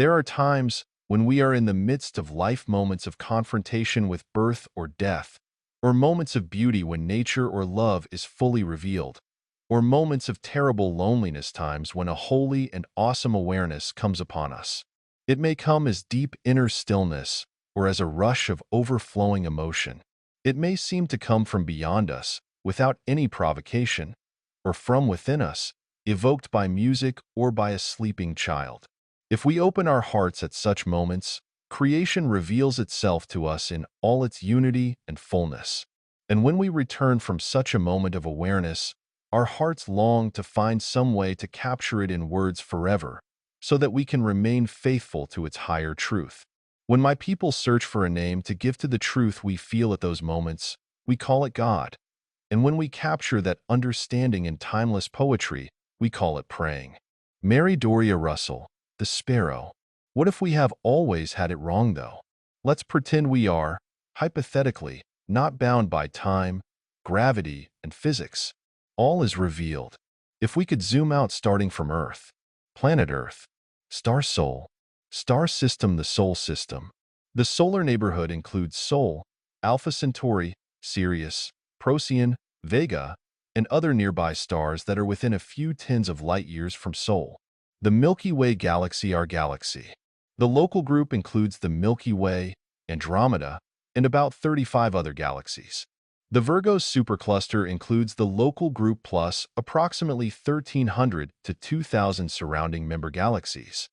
There are times when we are in the midst of life moments of confrontation with birth or death, or moments of beauty when nature or love is fully revealed, or moments of terrible loneliness times when a holy and awesome awareness comes upon us. It may come as deep inner stillness or as a rush of overflowing emotion. It may seem to come from beyond us, without any provocation, or from within us, evoked by music or by a sleeping child. If we open our hearts at such moments, creation reveals itself to us in all its unity and fullness. And when we return from such a moment of awareness, our hearts long to find some way to capture it in words forever, so that we can remain faithful to its higher truth. When my people search for a name to give to the truth we feel at those moments, we call it God. And when we capture that understanding in timeless poetry, we call it praying. Mary Doria Russell, The Sparrow. What if we have always had it wrong, though? Let's pretend we are, hypothetically, not bound by time, gravity, and physics. All is revealed. If we could zoom out starting from Earth, planet Earth, star Sol, star system, the Sol system. The solar neighborhood includes Sol, Alpha Centauri, Sirius, Procyon, Vega, and other nearby stars that are within a few tens of light years from Sol. The Milky Way galaxy, our galaxy. The local group includes the Milky Way, Andromeda, and about 35 other galaxies. The Virgo supercluster includes the local group plus approximately 1,300 to 2,000 surrounding member galaxies.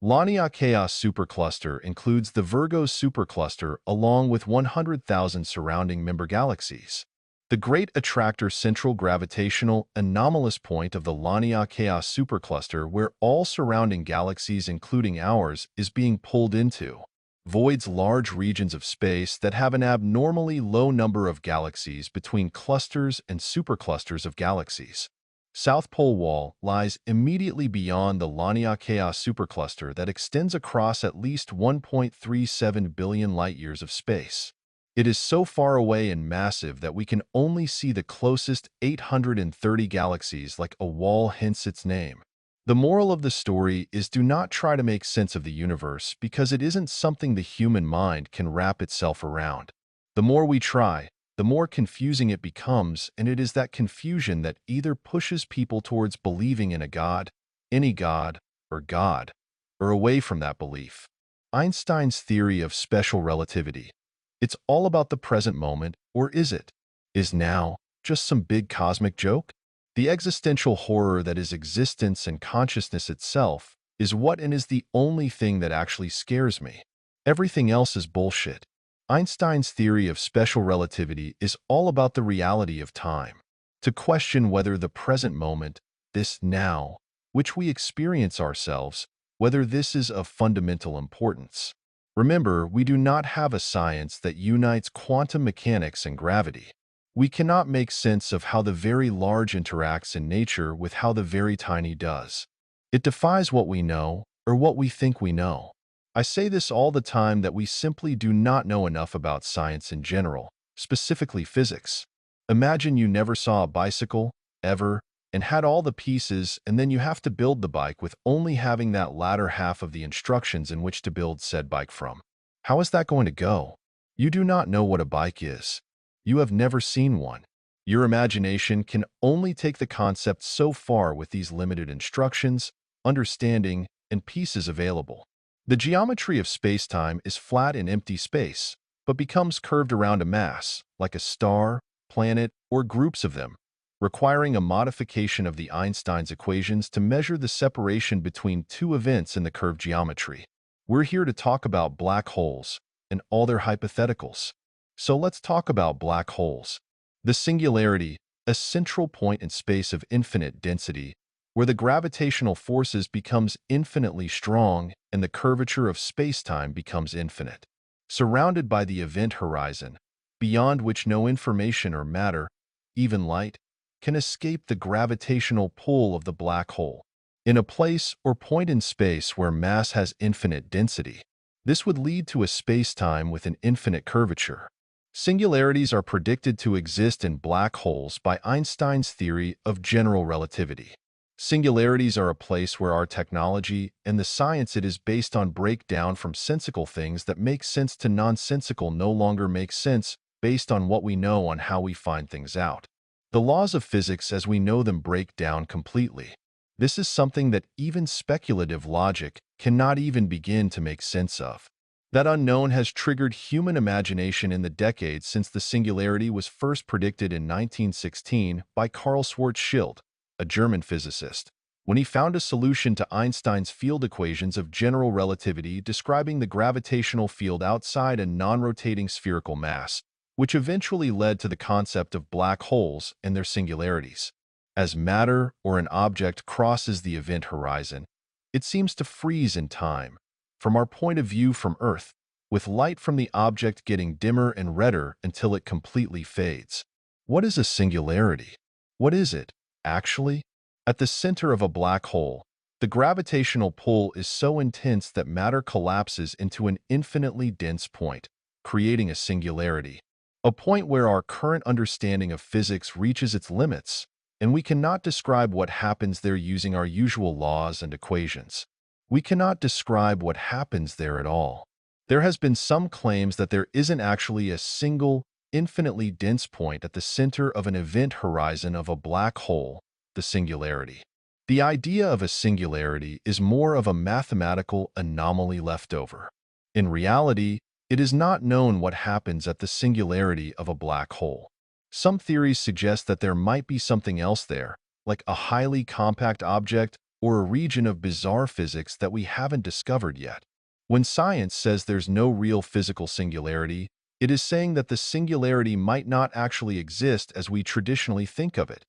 Laniakea supercluster includes the Virgo supercluster along with 100,000 surrounding member galaxies. The Great Attractor central gravitational anomalous point of the Laniakea supercluster, where all surrounding galaxies including ours is being pulled into, voids large regions of space that have an abnormally low number of galaxies between clusters and superclusters of galaxies. South Pole Wall lies immediately beyond the Laniakea supercluster that extends across at least 1.37 billion light-years of space. It is so far away and massive that we can only see the closest 830 galaxies like a wall, hence its name. The moral of the story is, do not try to make sense of the universe because it isn't something the human mind can wrap itself around. The more we try, the more confusing it becomes, and it is that confusion that either pushes people towards believing in a God, any God, or away from that belief. Einstein's theory of special relativity. It's all about the present moment, or is it? Is now just some big cosmic joke? The existential horror that is existence and consciousness itself is what and is the only thing that actually scares me. Everything else is bullshit. Einstein's theory of special relativity is all about the reality of time. To question whether the present moment, this now, which we experience ourselves, whether this is of fundamental importance. Remember, we do not have a science that unites quantum mechanics and gravity. We cannot make sense of how the very large interacts in nature with how the very tiny does. It defies what we know, or what we think we know. I say this all the time that we simply do not know enough about science in general, specifically physics. Imagine you never saw a bicycle, ever, and had all the pieces, and then you have to build the bike with only having that latter half of the instructions in which to build said bike from. How is that going to go? You do not know what a bike is. You have never seen one. Your imagination can only take the concept so far with these limited instructions, understanding, and pieces available. The geometry of space-time is flat in empty space, but becomes curved around a mass, like a star, planet, or groups of them, requiring a modification of the Einstein's equations to measure the separation between two events in the curved geometry. We're here to talk about black holes and all their hypotheticals. So let's talk about black holes. The singularity, a central point in space of infinite density, where the gravitational forces becomes infinitely strong and the curvature of space-time becomes infinite. Surrounded by the event horizon, beyond which no information or matter, even light, can escape the gravitational pull of the black hole. In a place or point in space where mass has infinite density, this would lead to a space-time with an infinite curvature. Singularities are predicted to exist in black holes by Einstein's theory of general relativity. Singularities are a place where our technology and the science it is based on break down from sensical things that make sense to nonsensical no longer make sense based on what we know on how we find things out. The laws of physics as we know them break down completely. This is something that even speculative logic cannot even begin to make sense of. That unknown has triggered human imagination in the decades since the singularity was first predicted in 1916 by Karl Schwarzschild, a German physicist, when he found a solution to Einstein's field equations of general relativity describing the gravitational field outside a non-rotating spherical mass, which eventually led to the concept of black holes and their singularities. As matter or an object crosses the event horizon, it seems to freeze in time, from our point of view from Earth, with light from the object getting dimmer and redder until it completely fades. What is a singularity? What is it, actually? At the center of a black hole, the gravitational pull is so intense that matter collapses into an infinitely dense point, creating a singularity. A point where our current understanding of physics reaches its limits, and we cannot describe what happens there using our usual laws and equations. We cannot describe what happens there at all. There has been some claims that there isn't actually a single, infinitely dense point at the center of an event horizon of a black hole, the singularity. The idea of a singularity is more of a mathematical anomaly left over. In reality, it is not known what happens at the singularity of a black hole. Some theories suggest that there might be something else there, like a highly compact object or a region of bizarre physics that we haven't discovered yet. When science says there's no real physical singularity, it is saying that the singularity might not actually exist as we traditionally think of it.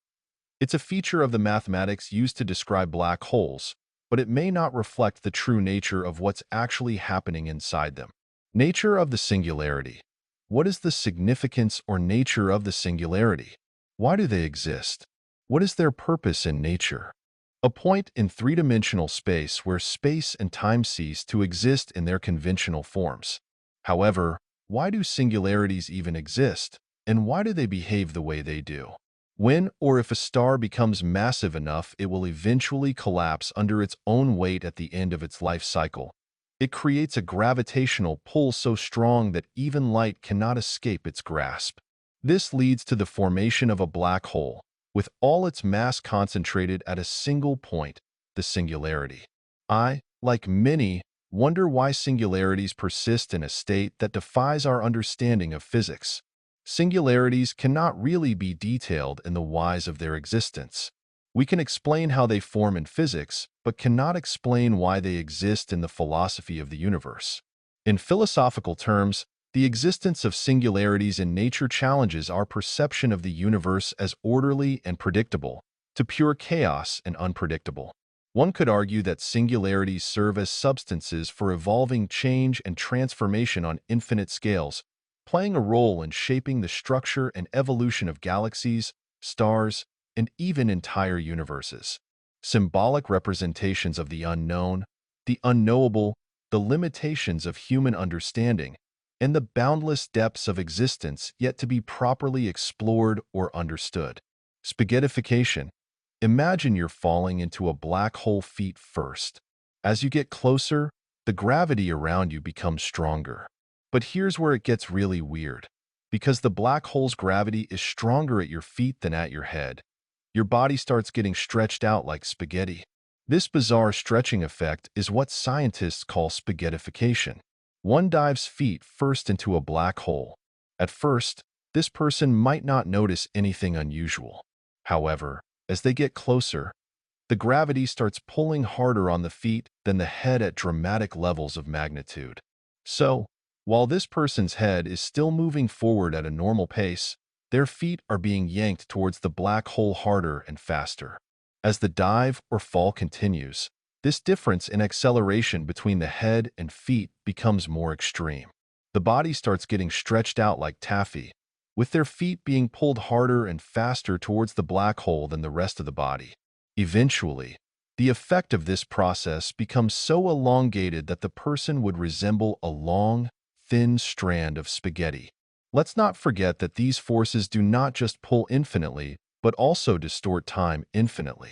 It's a feature of the mathematics used to describe black holes, but it may not reflect the true nature of what's actually happening inside them. Nature of the singularity. What is the significance or nature of the singularity? Why do they exist? What is their purpose in nature? A point in three-dimensional space where space and time cease to exist in their conventional forms. However, why do singularities even exist, and why do they behave the way they do? When or if a star becomes massive enough, it will eventually collapse under its own weight at the end of its life cycle. It creates a gravitational pull so strong that even light cannot escape its grasp. This leads to the formation of a black hole, with all its mass concentrated at a single point, the singularity. I, like many, wonder why singularities persist in a state that defies our understanding of physics. Singularities cannot really be detailed in the whys of their existence. We can explain how they form in physics, but cannot explain why they exist in the philosophy of the universe. In philosophical terms, the existence of singularities in nature challenges our perception of the universe as orderly and predictable, to pure chaos and unpredictable. One could argue that singularities serve as substances for evolving change and transformation on infinite scales, playing a role in shaping the structure and evolution of galaxies, stars, and even entire universes. Symbolic representations of the unknown, the unknowable, the limitations of human understanding, and the boundless depths of existence yet to be properly explored or understood. Spaghettification. Imagine you're falling into a black hole feet first. As you get closer, the gravity around you becomes stronger. But here's where it gets really weird. Because the black hole's gravity is stronger at your feet than at your head, your body starts getting stretched out like spaghetti. This bizarre stretching effect is what scientists call spaghettification. One dives feet first into a black hole. At first, this person might not notice anything unusual. However, as they get closer, the gravity starts pulling harder on the feet than the head at dramatic levels of magnitude. So, while this person's head is still moving forward at a normal pace, their feet are being yanked towards the black hole harder and faster. As the dive or fall continues, this difference in acceleration between the head and feet becomes more extreme. The body starts getting stretched out like taffy, with their feet being pulled harder and faster towards the black hole than the rest of the body. Eventually, the effect of this process becomes so elongated that the person would resemble a long, thin strand of spaghetti. Let's not forget that these forces do not just pull infinitely, but also distort time infinitely.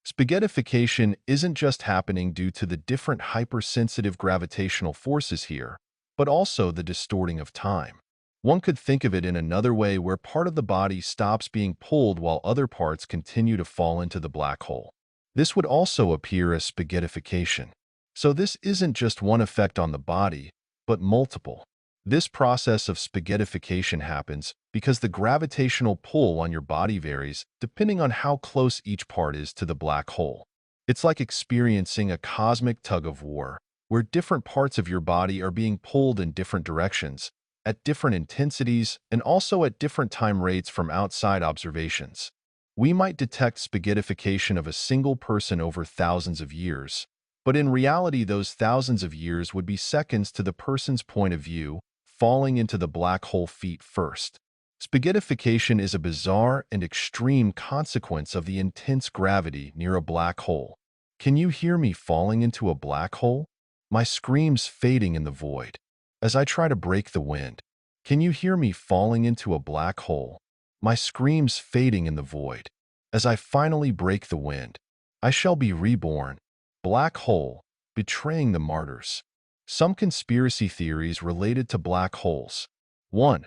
Spaghettification isn't just happening due to the different hypersensitive gravitational forces here, but also the distorting of time. One could think of it in another way where part of the body stops being pulled while other parts continue to fall into the black hole. This would also appear as spaghettification. So this isn't just one effect on the body, but multiple. This process of spaghettification happens because the gravitational pull on your body varies depending on how close each part is to the black hole. It's like experiencing a cosmic tug-of-war, where different parts of your body are being pulled in different directions, at different intensities, and also at different time rates from outside observations. We might detect spaghettification of a single person over thousands of years, but in reality those thousands of years would be seconds to the person's point of view, falling into the black hole feet first. Spaghettification is a bizarre and extreme consequence of the intense gravity near a black hole. Can you hear me falling into a black hole? My screams fading in the void. As I try to break the wind, can you hear me falling into a black hole? My screams fading in the void. As I finally break the wind, I shall be reborn. Black hole, betraying the martyrs. Some conspiracy theories related to black holes. 1.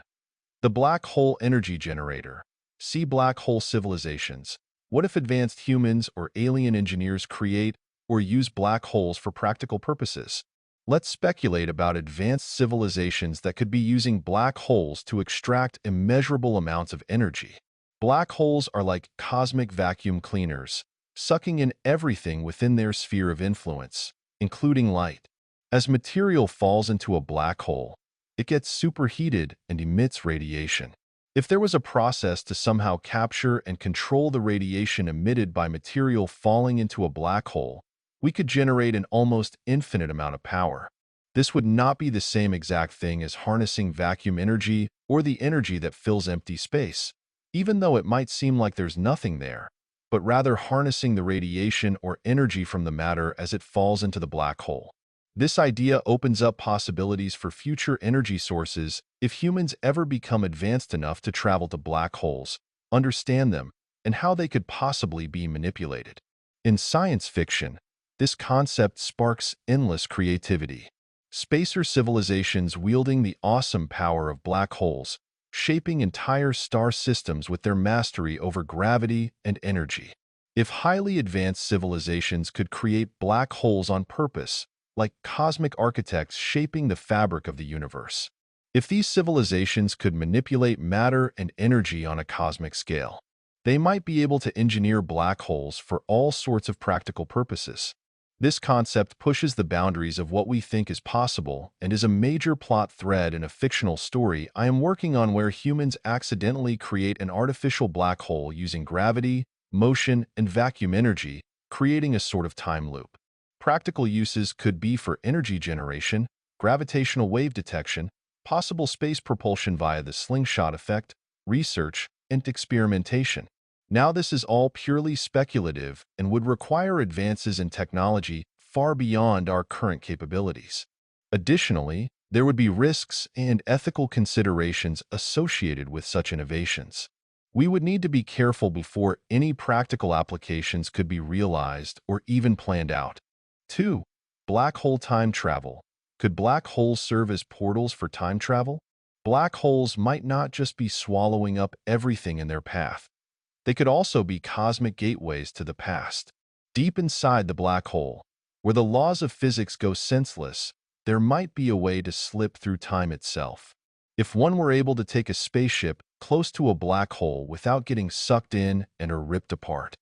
The black hole energy generator. See black hole civilizations. What if advanced humans or alien engineers create or use black holes for practical purposes? Let's speculate about advanced civilizations that could be using black holes to extract immeasurable amounts of energy. Black holes are like cosmic vacuum cleaners, sucking in everything within their sphere of influence, including light. As material falls into a black hole, it gets superheated and emits radiation. If there was a process to somehow capture and control the radiation emitted by material falling into a black hole, we could generate an almost infinite amount of power. This would not be the same exact thing as harnessing vacuum energy or the energy that fills empty space, even though it might seem like there's nothing there, but rather harnessing the radiation or energy from the matter as it falls into the black hole. This idea opens up possibilities for future energy sources if humans ever become advanced enough to travel to black holes, understand them, and how they could possibly be manipulated. In science fiction, this concept sparks endless creativity. Spacer civilizations wielding the awesome power of black holes, shaping entire star systems with their mastery over gravity and energy. If highly advanced civilizations could create black holes on purpose, like cosmic architects shaping the fabric of the universe. If these civilizations could manipulate matter and energy on a cosmic scale, they might be able to engineer black holes for all sorts of practical purposes. This concept pushes the boundaries of what we think is possible and is a major plot thread in a fictional story I am working on where humans accidentally create an artificial black hole using gravity, motion, and vacuum energy, creating a sort of time loop. Practical uses could be for energy generation, gravitational wave detection, possible space propulsion via the slingshot effect, research, and experimentation. Now this is all purely speculative and would require advances in technology far beyond our current capabilities. Additionally, there would be risks and ethical considerations associated with such innovations. We would need to be careful before any practical applications could be realized or even planned out. 2. Black hole time travel. Could black holes serve as portals for time travel? Black holes might not just be swallowing up everything in their path. They could also be cosmic gateways to the past. Deep inside the black hole, where the laws of physics go senseless, there might be a way to slip through time itself. If one were able to take a spaceship close to a black hole without getting sucked in and or ripped apart.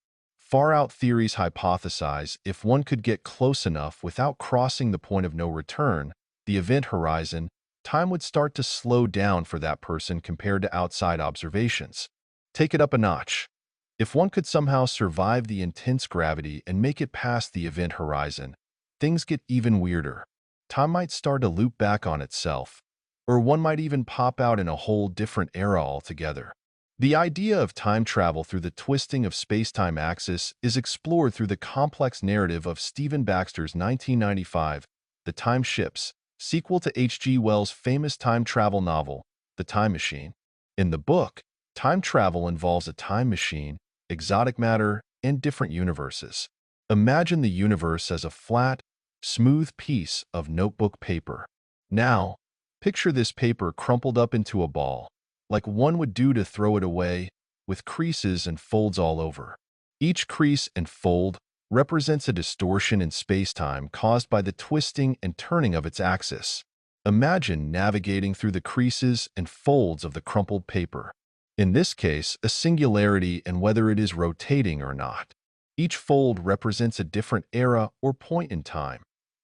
Far-out theories hypothesize if one could get close enough without crossing the point of no return, the event horizon, time would start to slow down for that person compared to outside observations. Take it up a notch. If one could somehow survive the intense gravity and make it past the event horizon, things get even weirder. Time might start to loop back on itself, or one might even pop out in a whole different era altogether. The idea of time travel through the twisting of space-time axis is explored through the complex narrative of Stephen Baxter's 1995, The Time Ships, sequel to H.G. Wells' famous time travel novel, The Time Machine. In the book, time travel involves a time machine, exotic matter, and different universes. Imagine the universe as a flat, smooth piece of notebook paper. Now, picture this paper crumpled up into a ball, like one would do to throw it away, with creases and folds all over. Each crease and fold represents a distortion in spacetime caused by the twisting and turning of its axis. Imagine navigating through the creases and folds of the crumpled paper. In this case, a singularity and whether it is rotating or not. Each fold represents a different era or point in time,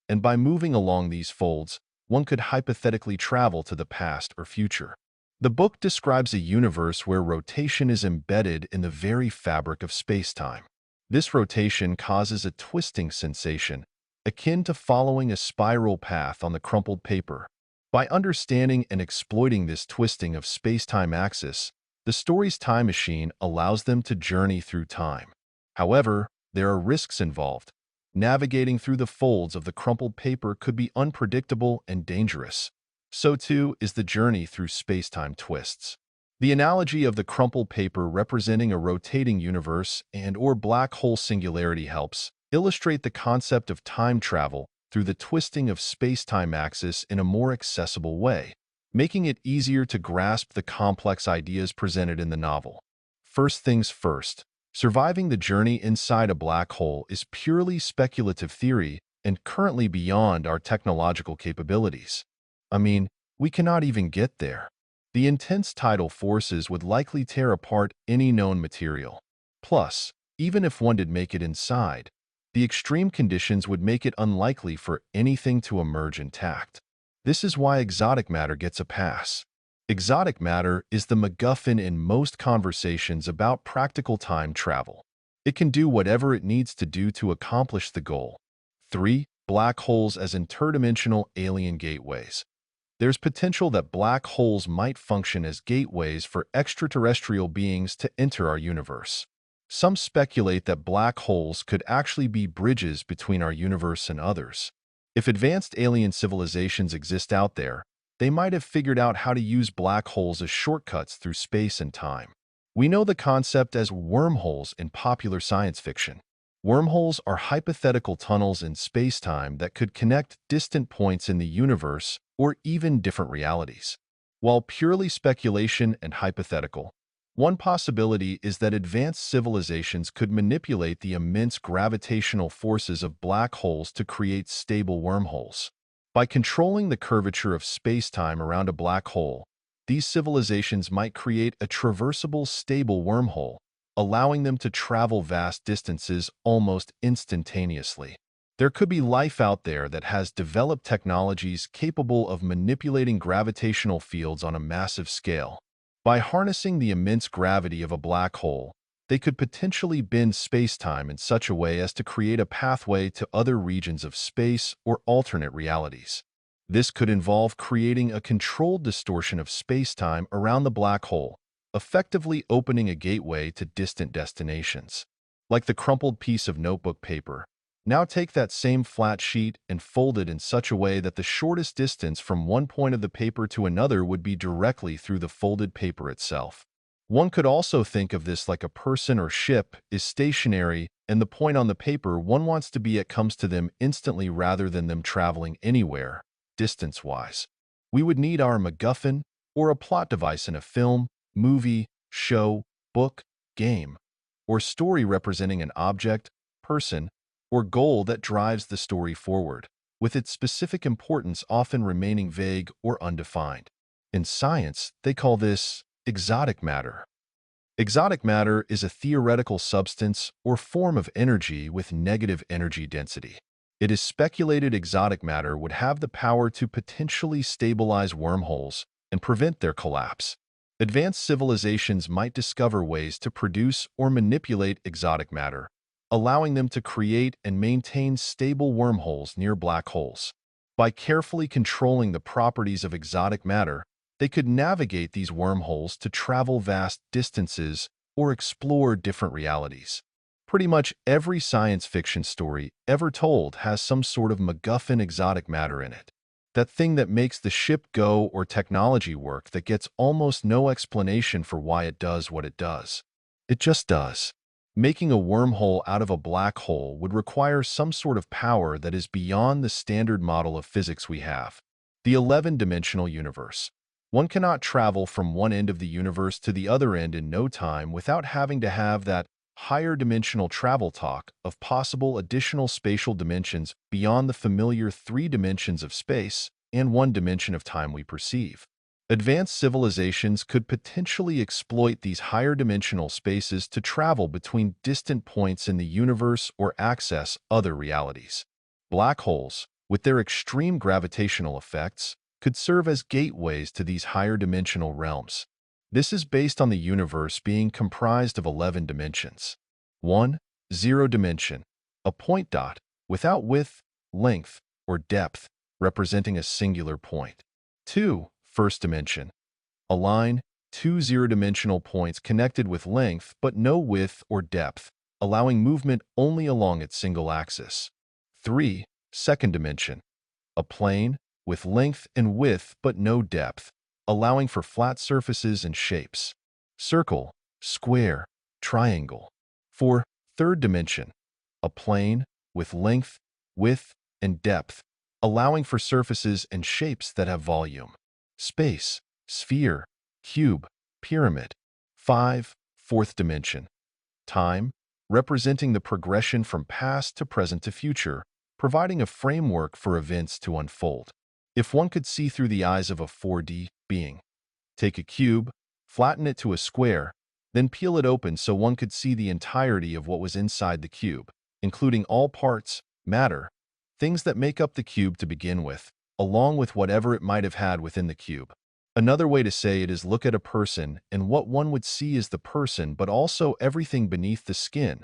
and by moving along these folds, one could hypothetically travel to the past or future. The book describes a universe where rotation is embedded in the very fabric of spacetime. This rotation causes a twisting sensation, akin to following a spiral path on the crumpled paper. By understanding and exploiting this twisting of spacetime axis, the story's time machine allows them to journey through time. However, there are risks involved. Navigating through the folds of the crumpled paper could be unpredictable and dangerous. So too is the journey through spacetime twists. The analogy of the crumpled paper representing a rotating universe and/or black hole singularity helps illustrate the concept of time travel through the twisting of spacetime axis in a more accessible way, making it easier to grasp the complex ideas presented in the novel. First things first, surviving the journey inside a black hole is purely speculative theory and currently beyond our technological capabilities. I mean, we cannot even get there. The intense tidal forces would likely tear apart any known material. Plus, even if one did make it inside, the extreme conditions would make it unlikely for anything to emerge intact. This is why exotic matter gets a pass. Exotic matter is the MacGuffin in most conversations about practical time travel. It can do whatever it needs to do to accomplish the goal. 3. Black holes as interdimensional alien gateways. There's potential that black holes might function as gateways for extraterrestrial beings to enter our universe. Some speculate that black holes could actually be bridges between our universe and others. If advanced alien civilizations exist out there, they might have figured out how to use black holes as shortcuts through space and time. We know the concept as wormholes in popular science fiction. Wormholes are hypothetical tunnels in space-time that could connect distant points in the universe or even different realities. While purely speculation and hypothetical, one possibility is that advanced civilizations could manipulate the immense gravitational forces of black holes to create stable wormholes. By controlling the curvature of space-time around a black hole, these civilizations might create a traversable, stable wormhole, allowing them to travel vast distances almost instantaneously. There could be life out there that has developed technologies capable of manipulating gravitational fields on a massive scale. By harnessing the immense gravity of a black hole, they could potentially bend space-time in such a way as to create a pathway to other regions of space or alternate realities. This could involve creating a controlled distortion of space-time around the black hole, effectively opening a gateway to distant destinations. Like the crumpled piece of notebook paper, now take that same flat sheet and fold it in such a way that the shortest distance from one point of the paper to another would be directly through the folded paper itself. One could also think of this like a person or ship is stationary and the point on the paper one wants to be at comes to them instantly rather than them traveling anywhere, distance-wise. We would need our MacGuffin or a plot device in a film, movie, show, book, game, or story representing an object, person, or goal that drives the story forward, with its specific importance often remaining vague or undefined. In science, they call this exotic matter. Exotic matter is a theoretical substance or form of energy with negative energy density. It is speculated exotic matter would have the power to potentially stabilize wormholes and prevent their collapse. Advanced civilizations might discover ways to produce or manipulate exotic matter, allowing them to create and maintain stable wormholes near black holes. By carefully controlling the properties of exotic matter, they could navigate these wormholes to travel vast distances or explore different realities. Pretty much every science fiction story ever told has some sort of MacGuffin exotic matter in it. That thing that makes the ship go or technology work that gets almost no explanation for why it does what it does. It just does. Making a wormhole out of a black hole would require some sort of power that is beyond the standard model of physics we have. The 11-dimensional universe. One cannot travel from one end of the universe to the other end in no time without having to have that higher dimensional travel talk of possible additional spatial dimensions beyond the familiar 3 dimensions of space and 1 dimension of time we perceive. Advanced civilizations could potentially exploit these higher dimensional spaces to travel between distant points in the universe or access other realities. Black holes, with their extreme gravitational effects, could serve as gateways to these higher dimensional realms. This is based on the universe being comprised of 11 dimensions. 1. 0 dimension, a point dot, without width, length, or depth, representing a singular point. 2. First dimension, a line, 2 zero-dimensional points connected with length but no width or depth, allowing movement only along its single axis. 3. Second dimension, a plane with length and width but no depth, allowing for flat surfaces and shapes. Circle, square, triangle. 4. Third dimension, a plane with length, width, and depth, allowing for surfaces and shapes that have volume. Space, sphere, cube, pyramid. 5. Fourth dimension, time, representing the progression from past to present to future, providing a framework for events to unfold. If one could see through the eyes of a 4D being, take a cube, flatten it to a square, then peel it open so one could see the entirety of what was inside the cube, including all parts, matter, things that make up the cube to begin with, along with whatever it might have had within the cube. Another way to say it is look at a person, and what one would see is the person, but also everything beneath the skin,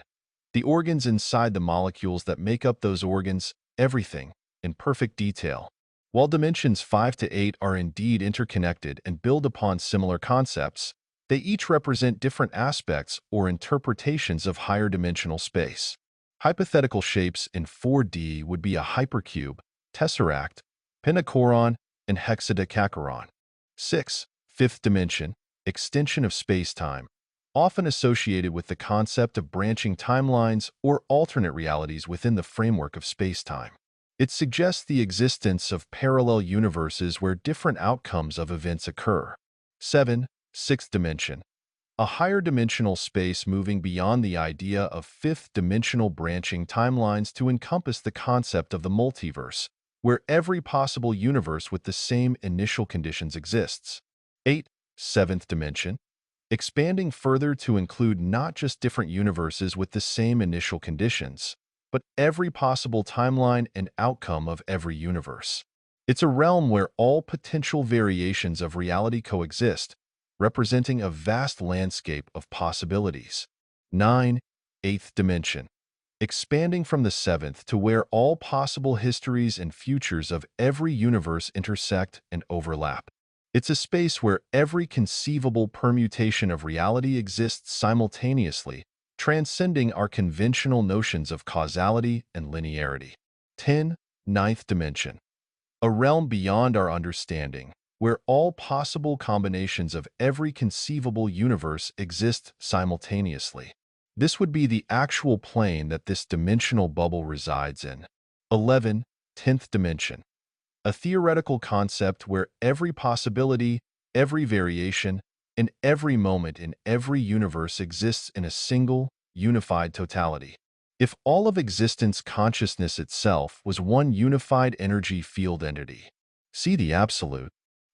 the organs inside the molecules that make up those organs, everything, in perfect detail. While dimensions 5 to 8 are indeed interconnected and build upon similar concepts, they each represent different aspects or interpretations of higher dimensional space. Hypothetical shapes in 4D would be a hypercube, tesseract, pentachoron, and hexadecachoron. 6. Fifth dimension, extension of space-time, often associated with the concept of branching timelines or alternate realities within the framework of space-time. It suggests the existence of parallel universes where different outcomes of events occur. 7. Sixth dimension, a higher dimensional space moving beyond the idea of fifth-dimensional branching timelines to encompass the concept of the multiverse, where every possible universe with the same initial conditions exists. 8. Seventh dimension, expanding further to include not just different universes with the same initial conditions, but every possible timeline and outcome of every universe. It's a realm where all potential variations of reality coexist, representing a vast landscape of possibilities. 9. Eighth dimension, expanding from the seventh to where all possible histories and futures of every universe intersect and overlap. It's a space where every conceivable permutation of reality exists simultaneously, transcending our conventional notions of causality and linearity. 10. Ninth dimension, a realm beyond our understanding, where all possible combinations of every conceivable universe exist simultaneously. This would be the actual plane that this dimensional bubble resides in. 11. Tenth dimension, a theoretical concept where every possibility, every variation, and every moment in every universe exists in a single, unified totality. If all of existence consciousness itself was one unified energy field entity, see the absolute.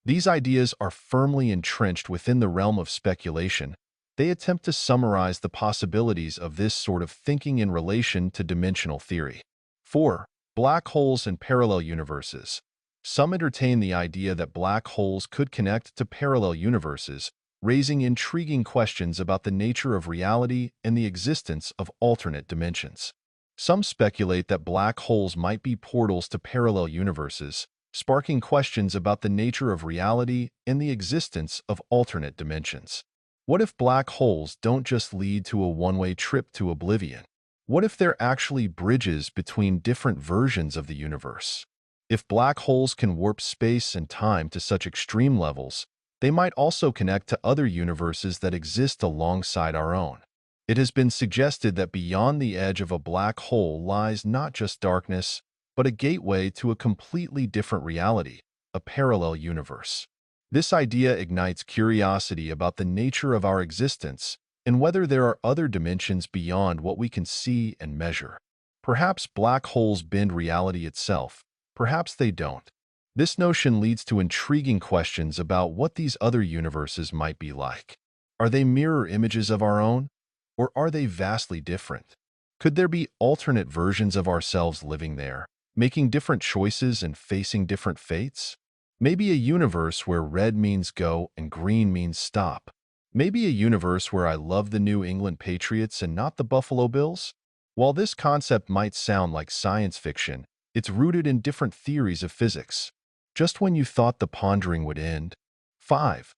These ideas are firmly entrenched within the realm of speculation. They attempt to summarize the possibilities of this sort of thinking in relation to dimensional theory. 4. Black holes and parallel universes. Some entertain the idea that black holes could connect to parallel universes, raising intriguing questions about the nature of reality and the existence of alternate dimensions. Some speculate that black holes might be portals to parallel universes, sparking questions about the nature of reality and the existence of alternate dimensions. What if black holes don't just lead to a one-way trip to oblivion? What if they're actually bridges between different versions of the universe? If black holes can warp space and time to such extreme levels, they might also connect to other universes that exist alongside our own. It has been suggested that beyond the edge of a black hole lies not just darkness, but a gateway to a completely different reality, a parallel universe. This idea ignites curiosity about the nature of our existence and whether there are other dimensions beyond what we can see and measure. Perhaps black holes bend reality itself, perhaps they don't. This notion leads to intriguing questions about what these other universes might be like. Are they mirror images of our own? Or are they vastly different? Could there be alternate versions of ourselves living there, making different choices and facing different fates? Maybe a universe where red means go and green means stop. Maybe a universe where I love the New England Patriots and not the Buffalo Bills? While this concept might sound like science fiction, it's rooted in different theories of physics. Just when you thought the pondering would end. 5.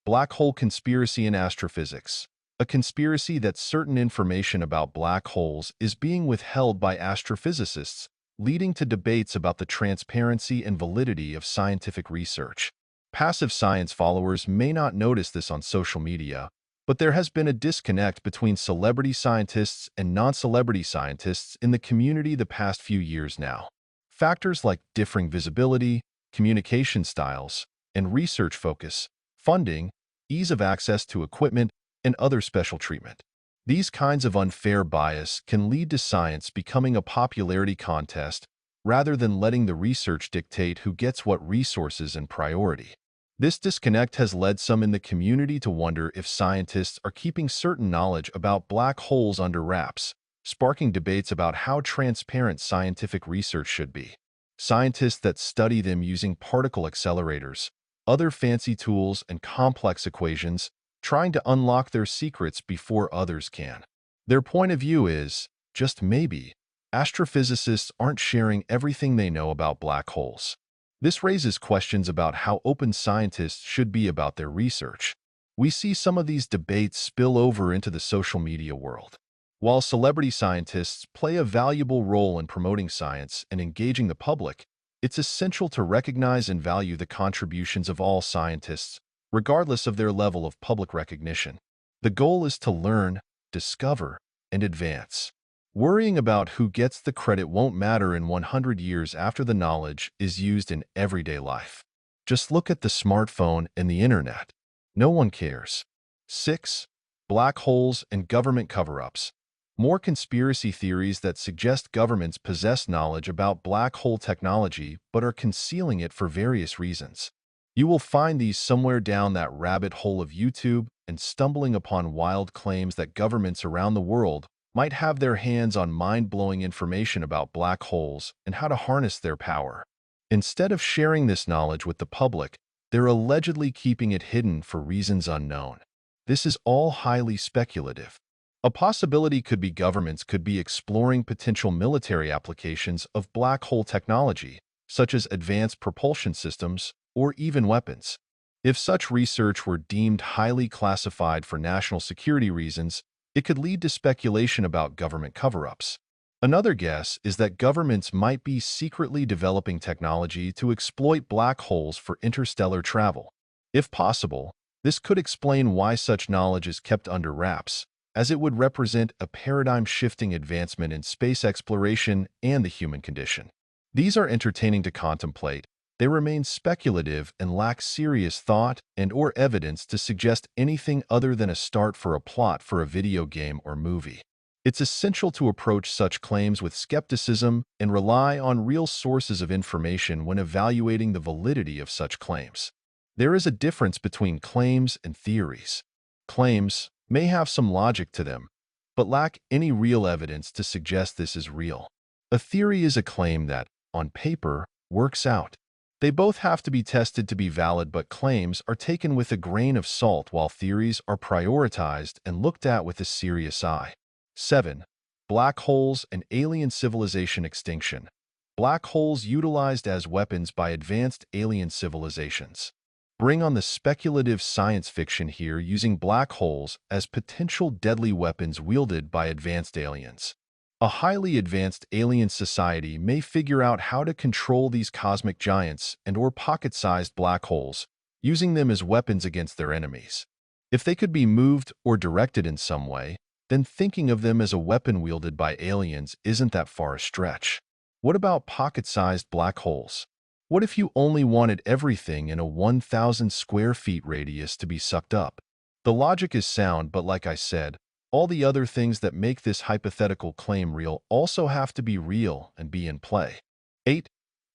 Black hole conspiracy in astrophysics. A conspiracy that certain information about black holes is being withheld by astrophysicists, leading to debates about the transparency and validity of scientific research. Passive science followers may not notice this on social media, but there has been a disconnect between celebrity scientists and non-celebrity scientists in the community the past few years now. Factors like differing visibility, communication styles, and research focus, funding, ease of access to equipment, and other special treatment. These kinds of unfair bias can lead to science becoming a popularity contest rather than letting the research dictate who gets what resources and priority. This disconnect has led some in the community to wonder if scientists are keeping certain knowledge about black holes under wraps, sparking debates about how transparent scientific research should be. Scientists that study them using particle accelerators, other fancy tools, and complex equations, trying to unlock their secrets before others can. Their point of view is, just maybe, astrophysicists aren't sharing everything they know about black holes. This raises questions about how open scientists should be about their research. We see some of these debates spill over into the social media world. While celebrity scientists play a valuable role in promoting science and engaging the public, it's essential to recognize and value the contributions of all scientists, regardless of their level of public recognition. The goal is to learn, discover, and advance. Worrying about who gets the credit won't matter in 100 years after the knowledge is used in everyday life. Just look at the smartphone and the internet. No one cares. 6. Black holes and government cover-ups. More conspiracy theories that suggest governments possess knowledge about black hole technology but are concealing it for various reasons. You will find these somewhere down that rabbit hole of YouTube and stumbling upon wild claims that governments around the world might have their hands on mind-blowing information about black holes and how to harness their power. Instead of sharing this knowledge with the public, they're allegedly keeping it hidden for reasons unknown. This is all highly speculative. A possibility could be governments could be exploring potential military applications of black hole technology, such as advanced propulsion systems or even weapons. If such research were deemed highly classified for national security reasons, it could lead to speculation about government cover-ups. Another guess is that governments might be secretly developing technology to exploit black holes for interstellar travel. If possible, this could explain why such knowledge is kept under wraps, as it would represent a paradigm-shifting advancement in space exploration and the human condition. These are entertaining to contemplate. They remain speculative and lack serious thought and/or evidence to suggest anything other than a start for a plot for a video game or movie. It's essential to approach such claims with skepticism and rely on real sources of information when evaluating the validity of such claims. There is a difference between claims and theories. Claims may have some logic to them, but lack any real evidence to suggest this is real. A theory is a claim that, on paper, works out. They both have to be tested to be valid, but claims are taken with a grain of salt while theories are prioritized and looked at with a serious eye. 7. Black holes and alien civilization extinction. Black holes utilized as weapons by advanced alien civilizations. Bring on the speculative science fiction here using black holes as potential deadly weapons wielded by advanced aliens. A highly advanced alien society may figure out how to control these cosmic giants and/or pocket-sized black holes, using them as weapons against their enemies. If they could be moved or directed in some way, then thinking of them as a weapon wielded by aliens isn't that far a stretch. What about pocket-sized black holes? What if you only wanted everything in a 1,000 square feet radius to be sucked up? The logic is sound, but like I said, all the other things that make this hypothetical claim real also have to be real and be in play. 8.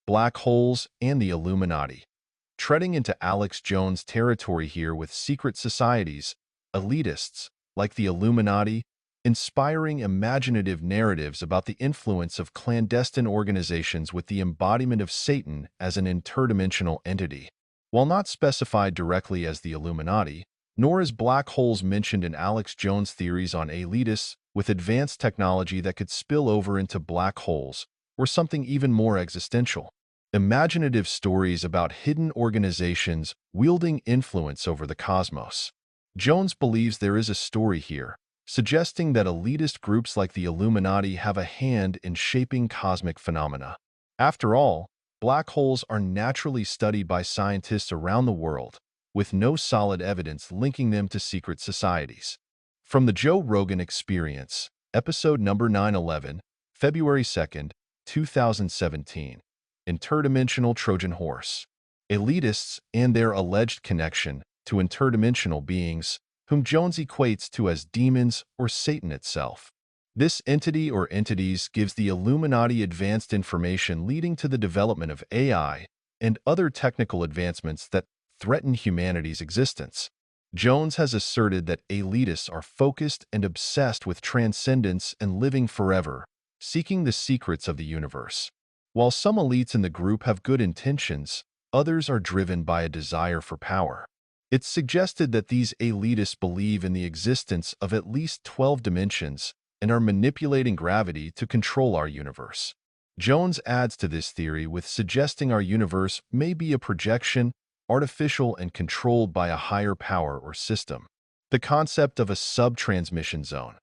Black holes and the Illuminati. Treading into Alex Jones territory here with secret societies, elitists, like the Illuminati, inspiring imaginative narratives about the influence of clandestine organizations with the embodiment of Satan as an interdimensional entity. While not specified directly as the Illuminati, nor is black holes mentioned in Alex Jones' theories on elitists with advanced technology that could spill over into black holes, or something even more existential. Imaginative stories about hidden organizations wielding influence over the cosmos. Jones believes there is a story here, suggesting that elitist groups like the Illuminati have a hand in shaping cosmic phenomena. After all, black holes are naturally studied by scientists around the world, with no solid evidence linking them to secret societies. From the Joe Rogan Experience, episode number 911, February 2nd, 2017. Interdimensional Trojan Horse. Elitists and their alleged connection to interdimensional beings, whom Jones equates to as demons or Satan itself. This entity or entities gives the Illuminati advanced information leading to the development of AI and other technical advancements that threaten humanity's existence. Jones has asserted that elitists are focused and obsessed with transcendence and living forever, seeking the secrets of the universe. While some elites in the group have good intentions, others are driven by a desire for power. It's suggested that these elitists believe in the existence of at least 12 dimensions and are manipulating gravity to control our universe. Jones adds to this theory with suggesting our universe may be a projection, artificial and controlled by a higher power or system. The concept of a sub-transmission zone,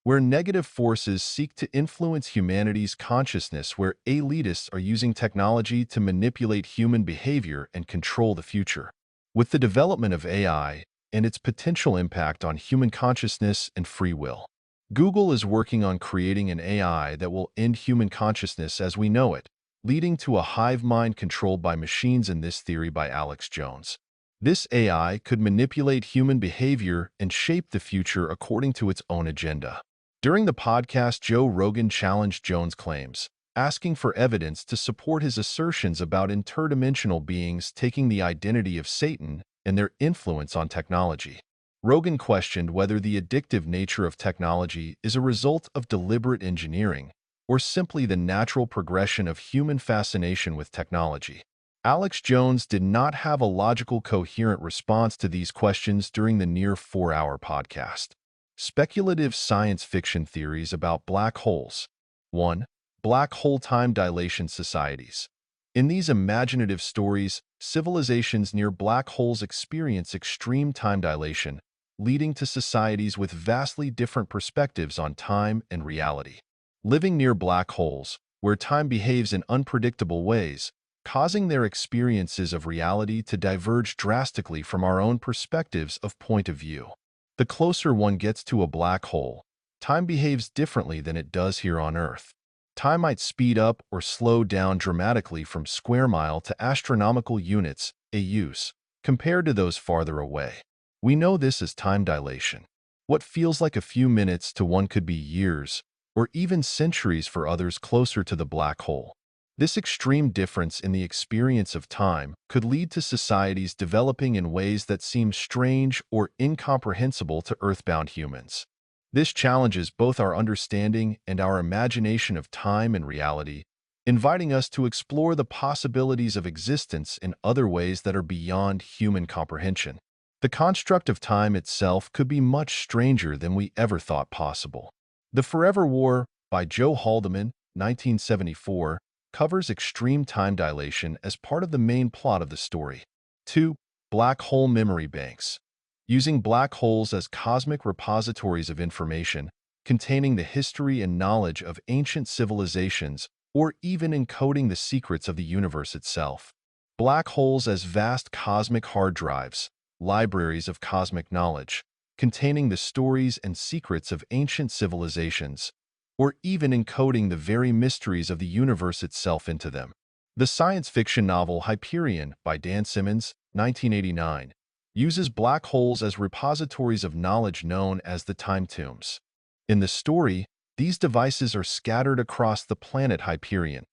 where negative forces seek to influence humanity's consciousness, where elitists are using technology to manipulate human behavior and control the future. With the development of AI and its potential impact on human consciousness and free will, Google is working on creating an AI that will end human consciousness as we know it, leading to a hive mind controlled by machines in this theory by Alex Jones. This AI could manipulate human behavior and shape the future according to its own agenda. During the podcast, Joe Rogan challenged Jones' claims, asking for evidence to support his assertions about interdimensional beings taking the identity of Satan and their influence on technology. Rogan questioned whether the addictive nature of technology is a result of deliberate engineering or simply the natural progression of human fascination with technology. Alex Jones did not have a logical, coherent response to these questions during the near 4-hour podcast. Speculative science fiction theories about black holes. 1. Black hole time dilation societies. In these imaginative stories, civilizations near black holes experience extreme time dilation, leading to societies with vastly different perspectives on time and reality. Living near black holes, where time behaves in unpredictable ways, causing their experiences of reality to diverge drastically from our own perspectives of point of view. The closer one gets to a black hole, time behaves differently than it does here on Earth. Time might speed up or slow down dramatically from square mile to astronomical units, AUs, compared to those farther away. We know this as time dilation. What feels like a few minutes to one could be years, or even centuries for others closer to the black hole. This extreme difference in the experience of time could lead to societies developing in ways that seem strange or incomprehensible to earthbound humans. This challenges both our understanding and our imagination of time and reality, inviting us to explore the possibilities of existence in other ways that are beyond human comprehension. The construct of time itself could be much stranger than we ever thought possible. The Forever War, by Joe Haldeman, 1974, covers extreme time dilation as part of the main plot of the story. 2. Black hole memory banks. Using black holes as cosmic repositories of information, containing the history and knowledge of ancient civilizations, or even encoding the secrets of the universe itself. Black holes as vast cosmic hard drives, libraries of cosmic knowledge. containing the stories and secrets of ancient civilizations, or even encoding the very mysteries of the universe itself into them. The science fiction novel Hyperion by Dan Simmons, 1989, uses black holes as repositories of knowledge known as the time tombs. In the story, these devices are scattered across the planet Hyperion,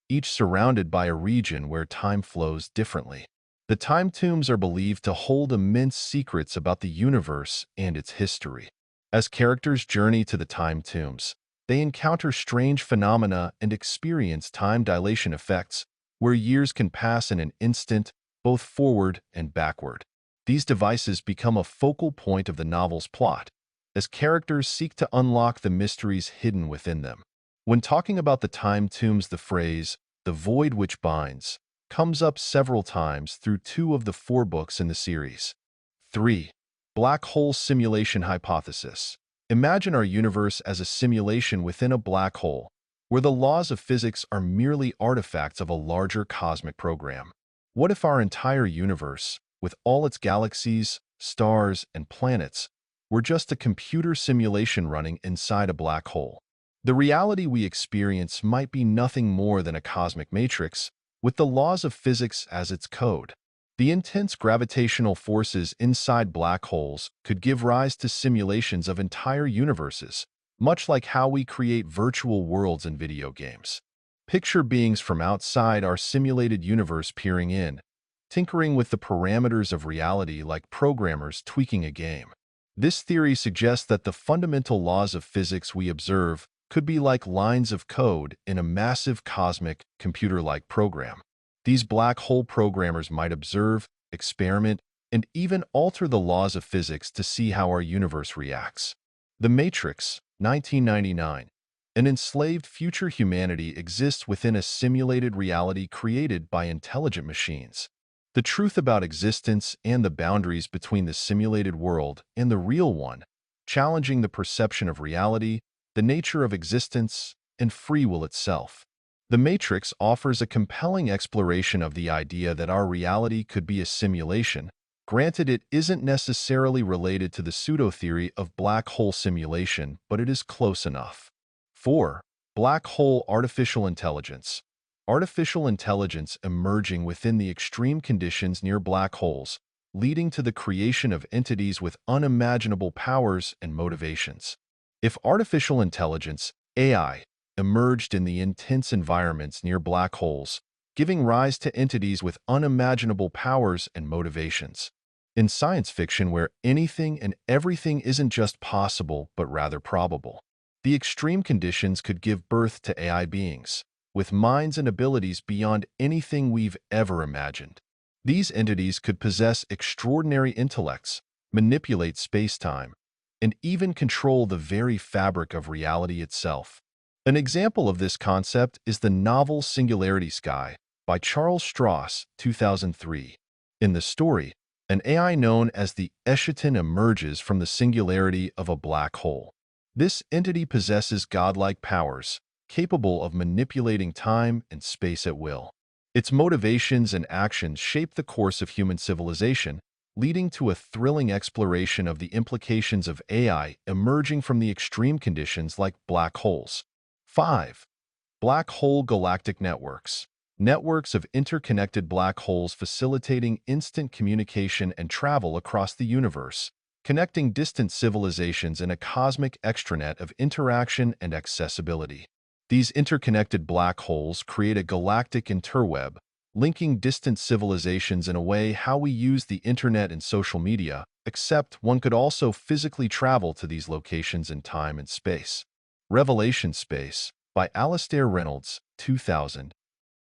each surrounded by a region where time flows differently. The time tombs are believed to hold immense secrets about the universe and its history. As characters journey to the time tombs, they encounter strange phenomena and experience time dilation effects, where years can pass in an instant, both forward and backward. These devices become a focal point of the novel's plot, as characters seek to unlock the mysteries hidden within them. When talking about the time tombs, the phrase, "the void which binds," comes up several times through 2 of the 4 books in the series. 3. Black hole simulation hypothesis. Imagine our universe as a simulation within a black hole, where the laws of physics are merely artifacts of a larger cosmic program. What if our entire universe, with all its galaxies, stars, and planets, were just a computer simulation running inside a black hole? The reality we experience might be nothing more than a cosmic matrix, with the laws of physics as its code. The intense gravitational forces inside black holes could give rise to simulations of entire universes, much like how we create virtual worlds in video games. Picture beings from outside our simulated universe peering in, tinkering with the parameters of reality like programmers tweaking a game. This theory suggests that the fundamental laws of physics we observe could be like lines of code in a massive cosmic, computer-like program. These black hole programmers might observe, experiment, and even alter the laws of physics to see how our universe reacts. The Matrix, 1999. An enslaved future humanity exists within a simulated reality created by intelligent machines. The truth about existence and the boundaries between the simulated world and the real one, challenging the perception of reality, the nature of existence, and free will itself. The Matrix offers a compelling exploration of the idea that our reality could be a simulation, granted it isn't necessarily related to the pseudo-theory of black hole simulation, but it is close enough. 4. Black hole artificial intelligence. Artificial intelligence emerging within the extreme conditions near black holes, leading to the creation of entities with unimaginable powers and motivations. If artificial intelligence, AI, emerged in the intense environments near black holes, giving rise to entities with unimaginable powers and motivations. In science fiction where anything and everything isn't just possible but rather probable, the extreme conditions could give birth to AI beings, with minds and abilities beyond anything we've ever imagined. These entities could possess extraordinary intellects, manipulate space-time, and even control the very fabric of reality itself. An example of this concept is the novel Singularity Sky by Charles Stross, 2003. In the story, an AI known as the Eschaton emerges from the singularity of a black hole. This entity possesses godlike powers, capable of manipulating time and space at will. Its motivations and actions shape the course of human civilization, leading to a thrilling exploration of the implications of AI emerging from the extreme conditions like black holes. 5. Black hole galactic networks. Networks of interconnected black holes facilitating instant communication and travel across the universe, connecting distant civilizations in a cosmic extranet of interaction and accessibility. These interconnected black holes create a galactic interweb, linking distant civilizations in a way how we use the internet and social media, except one could also physically travel to these locations in time and space. Revelation Space by Alastair Reynolds, 2000.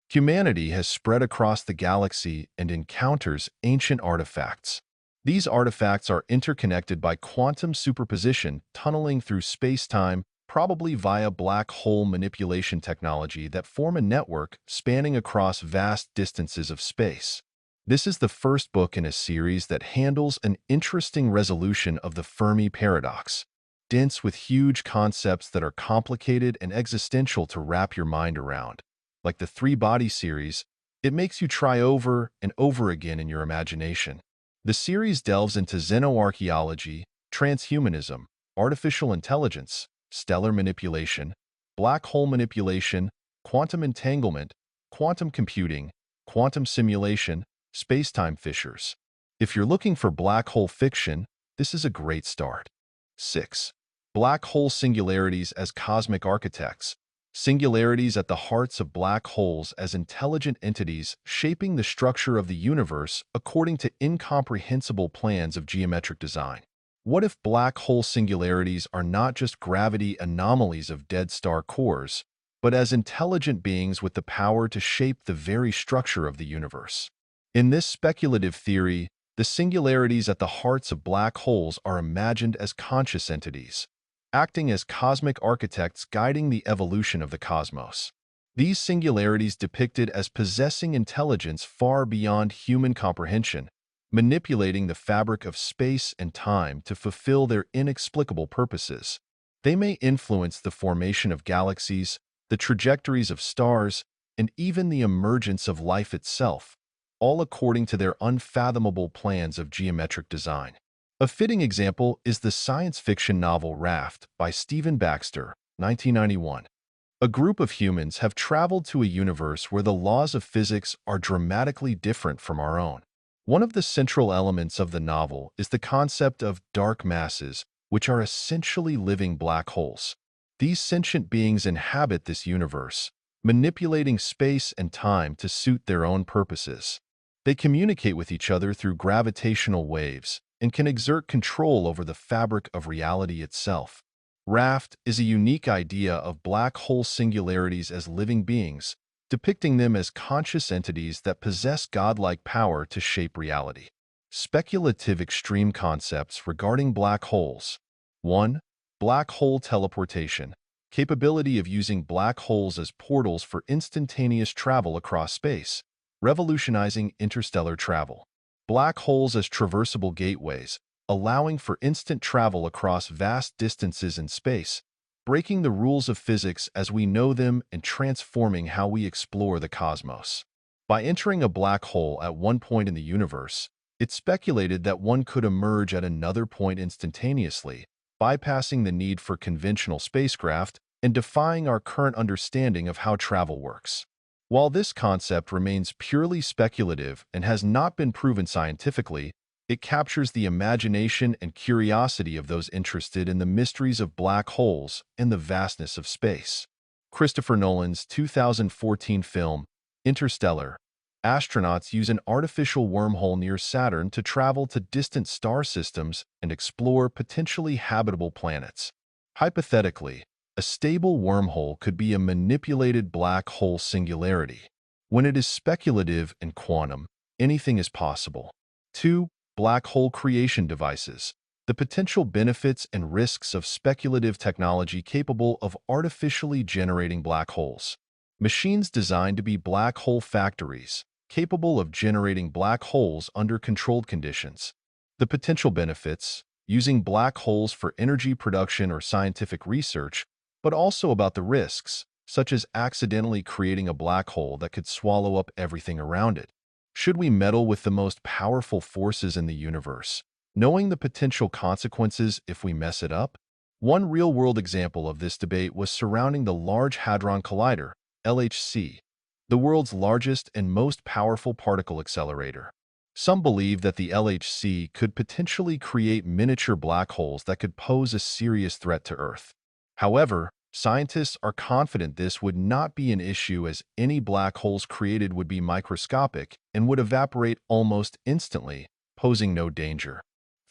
Humanity has spread across the galaxy and encounters ancient artifacts. These artifacts are interconnected by quantum superposition tunneling through space-time, probably via black hole manipulation technology that form a network spanning across vast distances of space. This is the first book in a series that handles an interesting resolution of the Fermi paradox, dense with huge concepts that are complicated and existential to wrap your mind around. Like the Three Body series, it makes you try over and over again in your imagination. The series delves into xenoarchaeology, transhumanism, artificial intelligence, stellar manipulation, black hole manipulation, quantum entanglement, quantum computing, quantum simulation, space-time fissures. If you're looking for black hole fiction, this is a great start. 6. Black hole singularities as cosmic architects. Singularities at the hearts of black holes as intelligent entities shaping the structure of the universe according to incomprehensible plans of geometric design. What if black hole singularities are not just gravity anomalies of dead star cores, but as intelligent beings with the power to shape the very structure of the universe? In this speculative theory, the singularities at the hearts of black holes are imagined as conscious entities, acting as cosmic architects guiding the evolution of the cosmos. These singularities depicted as possessing intelligence far beyond human comprehension, manipulating the fabric of space and time to fulfill their inexplicable purposes. They may influence the formation of galaxies, the trajectories of stars, and even the emergence of life itself, all according to their unfathomable plans of geometric design. A fitting example is the science fiction novel Raft by Stephen Baxter, 1991. A group of humans have traveled to a universe where the laws of physics are dramatically different from our own. One of the central elements of the novel is the concept of dark masses, which are essentially living black holes. These sentient beings inhabit this universe, manipulating space and time to suit their own purposes. They communicate with each other through gravitational waves and can exert control over the fabric of reality itself. Raft is a unique idea of black hole singularities as living beings, depicting them as conscious entities that possess godlike power to shape reality. Speculative extreme concepts regarding black holes. 1. Black hole teleportation. Capability of using black holes as portals for instantaneous travel across space, revolutionizing interstellar travel. Black holes as traversable gateways, allowing for instant travel across vast distances in space, breaking the rules of physics as we know them and transforming how we explore the cosmos. By entering a black hole at one point in the universe, it's speculated that one could emerge at another point instantaneously, bypassing the need for conventional spacecraft and defying our current understanding of how travel works. While this concept remains purely speculative and has not been proven scientifically, it captures the imagination and curiosity of those interested in the mysteries of black holes and the vastness of space. Christopher Nolan's 2014 film, Interstellar. Astronauts use an artificial wormhole near Saturn to travel to distant star systems and explore potentially habitable planets. Hypothetically, a stable wormhole could be a manipulated black hole singularity. When it is speculative and quantum, anything is possible. 2. Black hole creation devices. The potential benefits and risks of speculative technology capable of artificially generating black holes. Machines designed to be black hole factories, capable of generating black holes under controlled conditions. The potential benefits, using black holes for energy production or scientific research, but also about the risks, such as accidentally creating a black hole that could swallow up everything around it. Should we meddle with the most powerful forces in the universe, knowing the potential consequences if we mess it up? One real-world example of this debate was surrounding the Large Hadron Collider, LHC, the world's largest and most powerful particle accelerator. Some believe that the LHC could potentially create miniature black holes that could pose a serious threat to Earth. However, scientists are confident this would not be an issue as any black holes created would be microscopic and would evaporate almost instantly, posing no danger.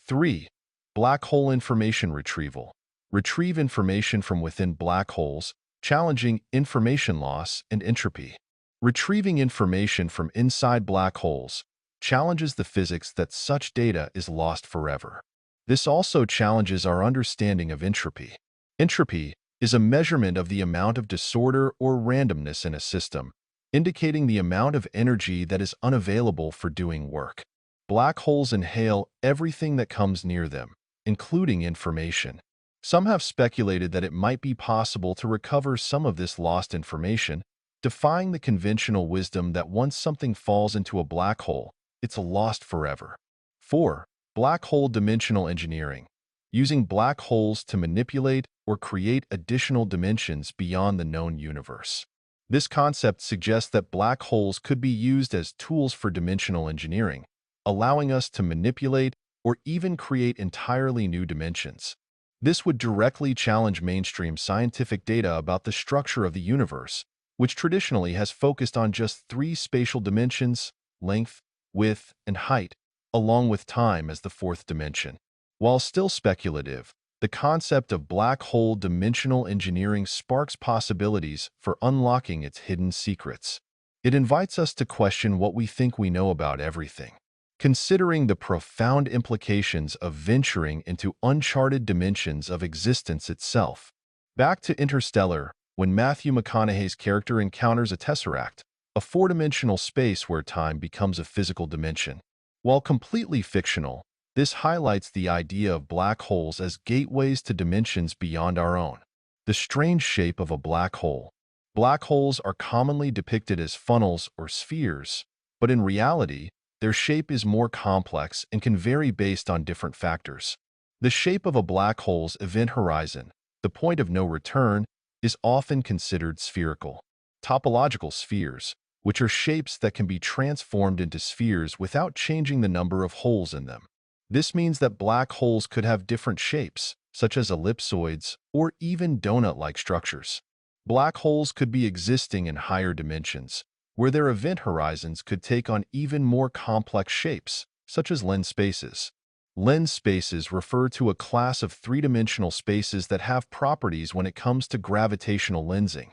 3. Black hole information retrieval. Retrieve information from within black holes, challenging information loss and entropy. Retrieving information from inside black holes challenges the physics that such data is lost forever. This also challenges our understanding of entropy. Entropy is a measurement of the amount of disorder or randomness in a system, indicating the amount of energy that is unavailable for doing work. Black holes inhale everything that comes near them, including information. Some have speculated that it might be possible to recover some of this lost information, defying the conventional wisdom that once something falls into a black hole, it's lost forever. 4. Black hole dimensional engineering. using black holes to manipulate or create additional dimensions beyond the known universe. This concept suggests that black holes could be used as tools for dimensional engineering, allowing us to manipulate or even create entirely new dimensions. This would directly challenge mainstream scientific data about the structure of the universe, which traditionally has focused on just three spatial dimensions: length, width, and height, along with time as the fourth dimension. While still speculative, the concept of black hole dimensional engineering sparks possibilities for unlocking its hidden secrets. It invites us to question what we think we know about everything, considering the profound implications of venturing into uncharted dimensions of existence itself. Back to Interstellar, when Matthew McConaughey's character encounters a tesseract, a four-dimensional space where time becomes a physical dimension. While completely fictional, this highlights the idea of black holes as gateways to dimensions beyond our own. The strange shape of a black hole. Black holes are commonly depicted as funnels or spheres, but in reality, their shape is more complex and can vary based on different factors. The shape of a black hole's event horizon, the point of no return, is often considered spherical. Topological spheres, which are shapes that can be transformed into spheres without changing the number of holes in them. This means that black holes could have different shapes, such as ellipsoids or even donut-like structures. Black holes could be existing in higher dimensions, where their event horizons could take on even more complex shapes, such as lens spaces. Lens spaces refer to a class of three-dimensional spaces that have properties when it comes to gravitational lensing,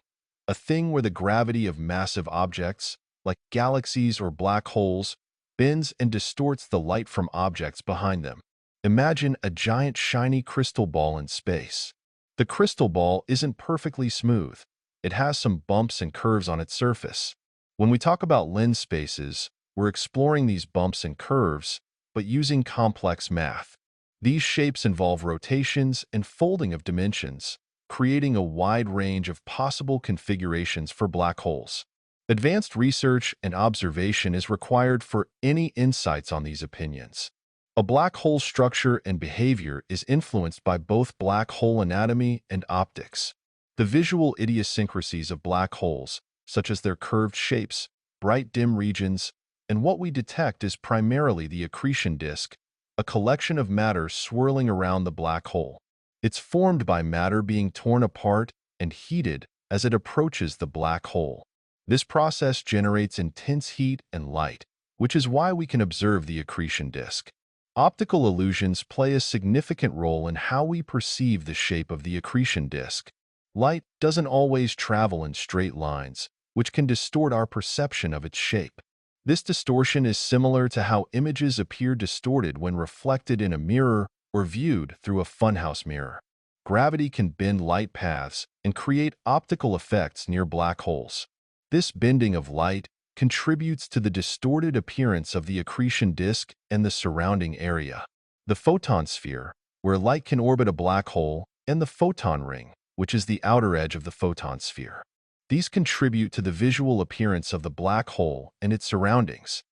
a thing where the gravity of massive objects, like galaxies or black holes, bends and distorts the light from objects behind them. Imagine a giant shiny crystal ball in space. The crystal ball isn't perfectly smooth. It has some bumps and curves on its surface. When we talk about lens spaces, we're exploring these bumps and curves, but using complex math. These shapes involve rotations and folding of dimensions, creating a wide range of possible configurations for black holes. Advanced research and observation is required for any insights on these opinions. A black hole structure and behavior is influenced by both black hole anatomy and optics. The visual idiosyncrasies of black holes, such as their curved shapes, bright dim regions, and what we detect is primarily the accretion disk, a collection of matter swirling around the black hole. It's formed by matter being torn apart and heated as it approaches the black hole. This process generates intense heat and light, which is why we can observe the accretion disk. Optical illusions play a significant role in how we perceive the shape of the accretion disk. Light doesn't always travel in straight lines, which can distort our perception of its shape. This distortion is similar to how images appear distorted when reflected in a mirror or viewed through a funhouse mirror. Gravity can bend light paths and create optical effects near black holes. This bending of light contributes to the distorted appearance of the accretion disk and the surrounding area. The photon sphere, where light can orbit a black hole, and the photon ring, which is the outer edge of the photon sphere. These contribute to the visual appearance of the black hole and its surroundings.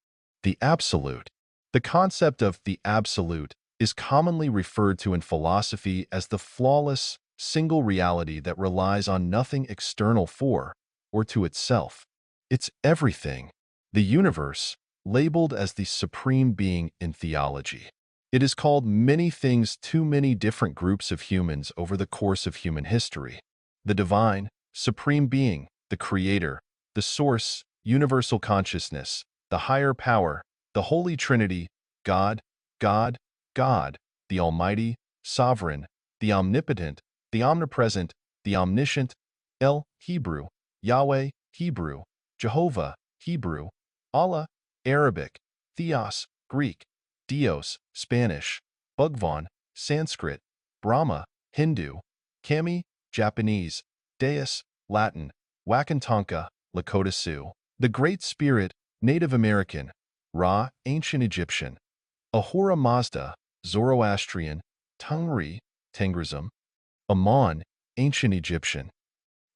The absolute. The concept of the absolute is commonly referred to in philosophy as the flawless, single reality that relies on nothing external for, or to itself. It's everything, the universe, labeled as the supreme being in theology. It is called many things to many different groups of humans over the course of human history. The divine, supreme being, the creator, the source, universal consciousness, the higher power, the Holy Trinity, God, God, God, the Almighty, Sovereign, the Omnipotent, the Omnipresent, the Omniscient, El, Hebrew, Yahweh, Hebrew, Jehovah, Hebrew, Allah, Arabic, Theos, Greek, Dios, Spanish, Bhagwan, Sanskrit, Brahma, Hindu, Kami, Japanese, Deus, Latin, Wakantanka, Lakota Sioux, the Great Spirit, Native American, Ra, Ancient Egyptian, Ahura Mazda, Zoroastrian, Tungri, Tengrism, Amon, Ancient Egyptian.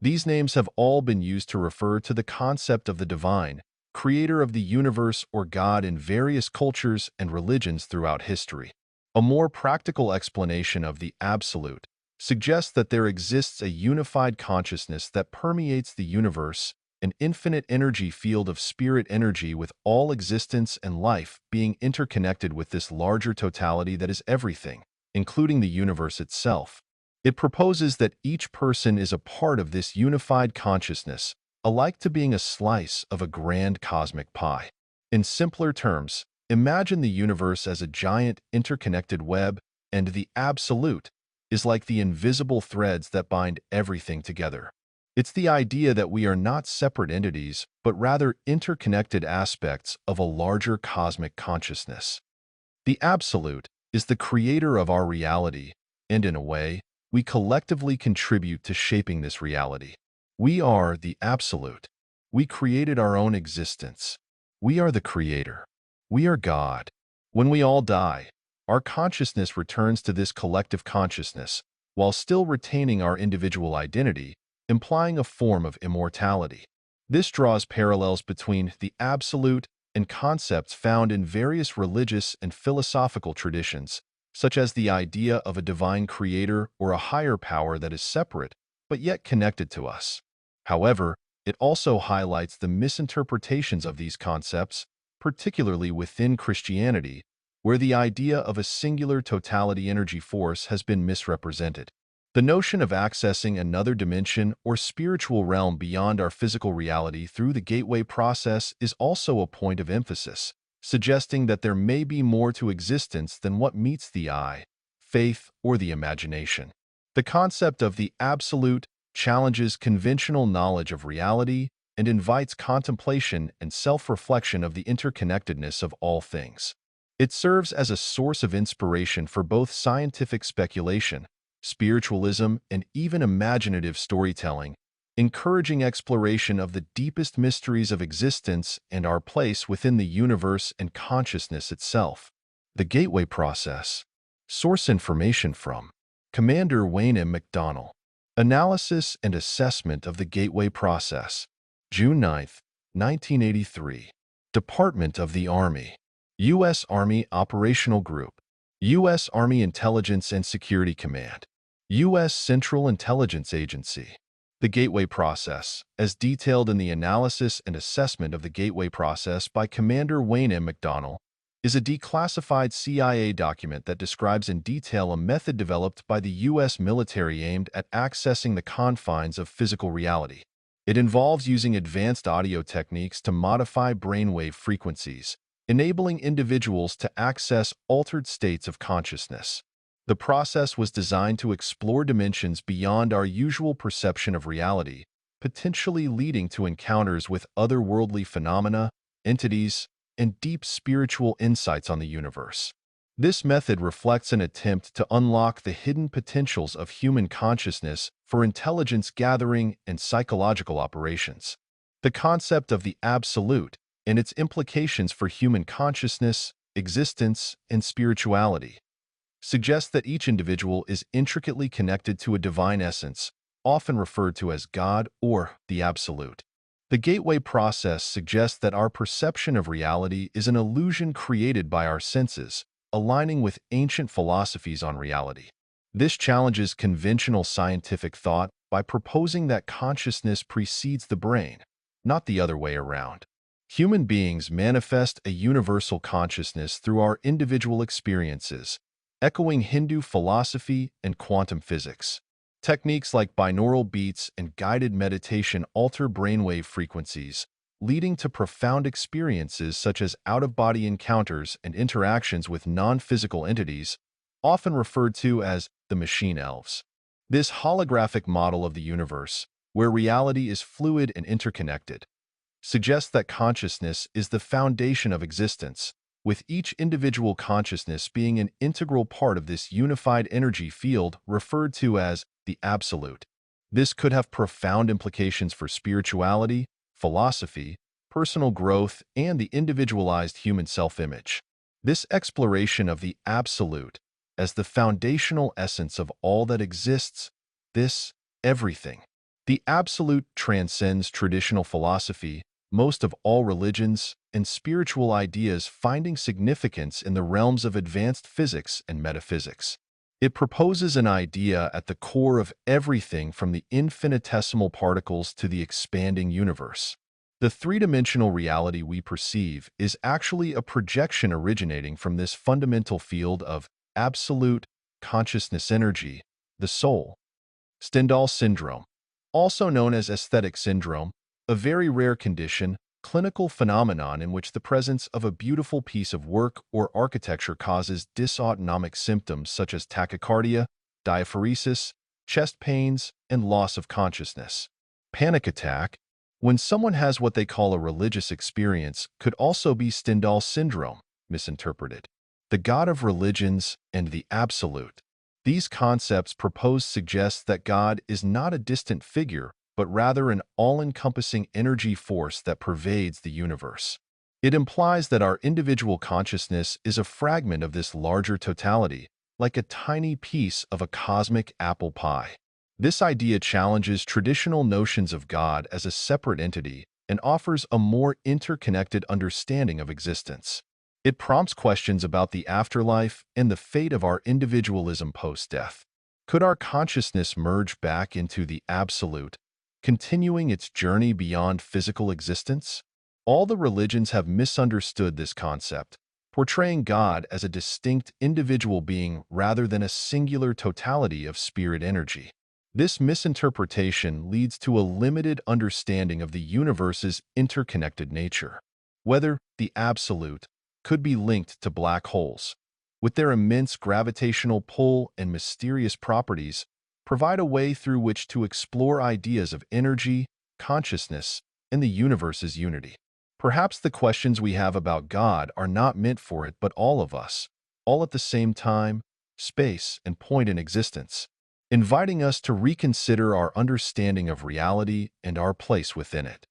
These names have all been used to refer to the concept of the divine, creator of the universe or God in various cultures and religions throughout history. A more practical explanation of the absolute suggests that there exists a unified consciousness that permeates the universe, an infinite energy field of spirit energy with all existence and life being interconnected with this larger totality that is everything, including the universe itself. It proposes that each person is a part of this unified consciousness, alike to being a slice of a grand cosmic pie. In simpler terms, imagine the universe as a giant interconnected web, and the absolute is like the invisible threads that bind everything together. It's the idea that we are not separate entities, but rather interconnected aspects of a larger cosmic consciousness. The absolute is the creator of our reality, and in a way, we collectively contribute to shaping this reality. We are the absolute. We created our own existence. We are the creator. We are God. When we all die, our consciousness returns to this collective consciousness, while still retaining our individual identity, implying a form of immortality. This draws parallels between the absolute and concepts found in various religious and philosophical traditions, such as the idea of a divine creator or a higher power that is separate, but yet connected to us. However, it also highlights the misinterpretations of these concepts, particularly within Christianity, where the idea of a singular totality energy force has been misrepresented. The notion of accessing another dimension or spiritual realm beyond our physical reality through the gateway process is also a point of emphasis, suggesting that there may be more to existence than what meets the eye, faith, or the imagination. The concept of the absolute challenges conventional knowledge of reality and invites contemplation and self-reflection of the interconnectedness of all things. It serves as a source of inspiration for both scientific speculation, spiritualism, and even imaginative storytelling, encouraging exploration of the deepest mysteries of existence and our place within the universe and consciousness itself. The Gateway Process. Source information from Commander Wayne M. McDonnell. Analysis and Assessment of the Gateway Process. June 9, 1983. Department of the Army. U.S. Army Operational Group. U.S. Army Intelligence and Security Command. U.S. Central Intelligence Agency. The Gateway Process, as detailed in the Analysis and Assessment of the Gateway Process by Commander Wayne M. McDonnell, is a declassified CIA document that describes in detail a method developed by the U.S. military aimed at accessing the confines of physical reality. It involves using advanced audio techniques to modify brainwave frequencies, enabling individuals to access altered states of consciousness. The process was designed to explore dimensions beyond our usual perception of reality, potentially leading to encounters with otherworldly phenomena, entities, and deep spiritual insights on the universe. This method reflects an attempt to unlock the hidden potentials of human consciousness for intelligence gathering and psychological operations. The concept of the absolute and its implications for human consciousness, existence, and spirituality suggests that each individual is intricately connected to a divine essence, often referred to as God or the Absolute. The Gateway Process suggests that our perception of reality is an illusion created by our senses, aligning with ancient philosophies on reality. This challenges conventional scientific thought by proposing that consciousness precedes the brain, not the other way around. Human beings manifest a universal consciousness through our individual experiences, echoing Hindu philosophy and quantum physics. Techniques like binaural beats and guided meditation alter brainwave frequencies, leading to profound experiences such as out-of-body encounters and interactions with non-physical entities, often referred to as the machine elves. This holographic model of the universe, where reality is fluid and interconnected, suggests that consciousness is the foundation of existence, with each individual consciousness being an integral part of this unified energy field referred to as the Absolute. This could have profound implications for spirituality, philosophy, personal growth, and the individualized human self-image. This exploration of the Absolute as the foundational essence of all that exists, this everything. The Absolute transcends traditional philosophy, most of all religions and spiritual ideas finding significance in the realms of advanced physics and metaphysics. It proposes an idea at the core of everything from the infinitesimal particles to the expanding universe. The three-dimensional reality we perceive is actually a projection originating from this fundamental field of absolute consciousness energy, the soul. Stendhal syndrome, also known as aesthetic syndrome, a very rare condition, clinical phenomenon in which the presence of a beautiful piece of work or architecture causes dysautonomic symptoms such as tachycardia, diaphoresis, chest pains, and loss of consciousness. Panic attack, when someone has what they call a religious experience, could also be Stendhal syndrome, misinterpreted. The God of religions and the absolute. These concepts proposed suggest that God is not a distant figure, but rather an all-encompassing energy force that pervades the universe. It implies that our individual consciousness is a fragment of this larger totality, like a tiny piece of a cosmic apple pie. This idea challenges traditional notions of God as a separate entity and offers a more interconnected understanding of existence. It prompts questions about the afterlife and the fate of our individualism post-death. Could our consciousness merge back into the absolute, continuing its journey beyond physical existence? All the religions have misunderstood this concept, portraying God as a distinct individual being rather than a singular totality of spirit energy. This misinterpretation leads to a limited understanding of the universe's interconnected nature. Whether the absolute could be linked to black holes, with their immense gravitational pull and mysterious properties, provide a way through which to explore ideas of energy, consciousness, and the universe's unity. Perhaps the questions we have about God are not meant for it but all of us, all at the same time, space, and point in existence, inviting us to reconsider our understanding of reality and our place within it.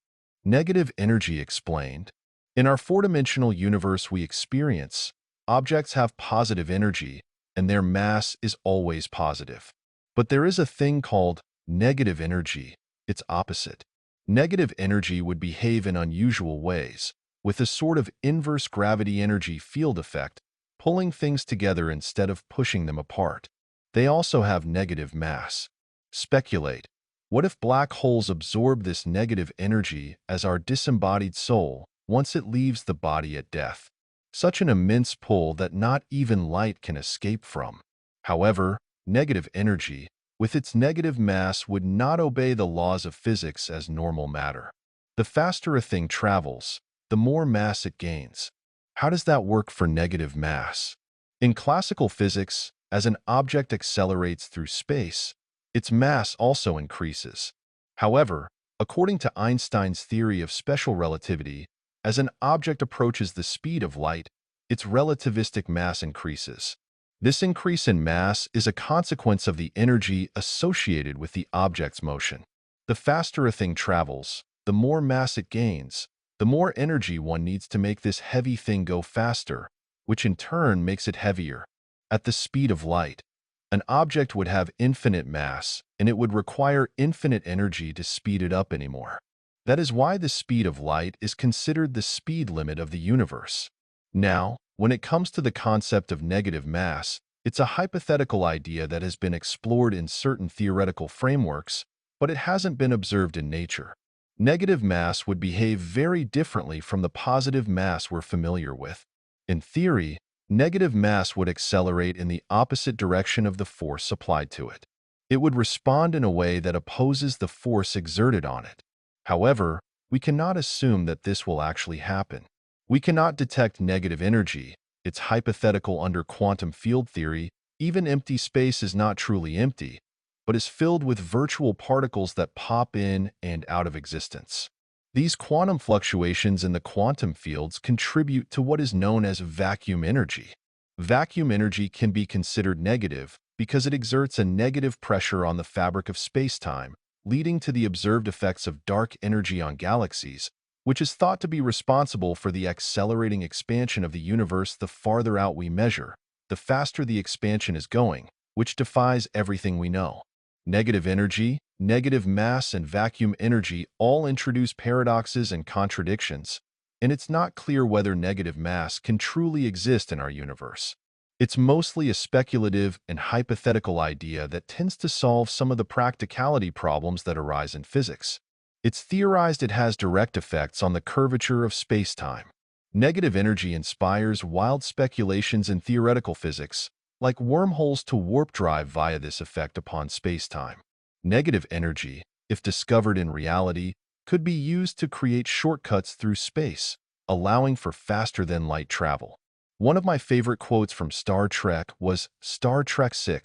Negative energy explained. In our four-dimensional universe we experience, objects have positive energy, and their mass is always positive. But there is a thing called negative energy, its opposite. Negative energy would behave in unusual ways, with a sort of inverse gravity energy field effect, pulling things together instead of pushing them apart. They also have negative mass. Speculate. What if black holes absorb this negative energy as our disembodied soul once it leaves the body at death? Such an immense pull that not even light can escape from. However, negative energy, with its negative mass, would not obey the laws of physics as normal matter. The faster a thing travels, the more mass it gains. How does that work for negative mass? In classical physics, as an object accelerates through space, its mass also increases. However, according to Einstein's theory of special relativity, as an object approaches the speed of light, its relativistic mass increases. This increase in mass is a consequence of the energy associated with the object's motion. The faster a thing travels, the more mass it gains, the more energy one needs to make this heavy thing go faster, which in turn makes it heavier. At the speed of light, an object would have infinite mass, and it would require infinite energy to speed it up anymore. That is why the speed of light is considered the speed limit of the universe. Now, when it comes to the concept of negative mass, it's a hypothetical idea that has been explored in certain theoretical frameworks, but it hasn't been observed in nature. Negative mass would behave very differently from the positive mass we're familiar with. In theory, negative mass would accelerate in the opposite direction of the force applied to it. It would respond in a way that opposes the force exerted on it. However, we cannot assume that this will actually happen. We cannot detect negative energy. It's hypothetical under quantum field theory. Even empty space is not truly empty, but is filled with virtual particles that pop in and out of existence. These quantum fluctuations in the quantum fields contribute to what is known as vacuum energy. Vacuum energy can be considered negative because it exerts a negative pressure on the fabric of space-time, leading to the observed effects of dark energy on galaxies, which is thought to be responsible for the accelerating expansion of the universe. The farther out we measure, the faster the expansion is going, which defies everything we know. Negative energy, negative mass and vacuum energy all introduce paradoxes and contradictions, and it's not clear whether negative mass can truly exist in our universe. It's mostly a speculative and hypothetical idea that tends to solve some of the practicality problems that arise in physics. It's theorized it has direct effects on the curvature of space-time. Negative energy inspires wild speculations in theoretical physics, like wormholes to warp drive via this effect upon space-time. Negative energy, if discovered in reality, could be used to create shortcuts through space, allowing for faster-than-light travel. One of my favorite quotes from Star Trek was Star Trek VI,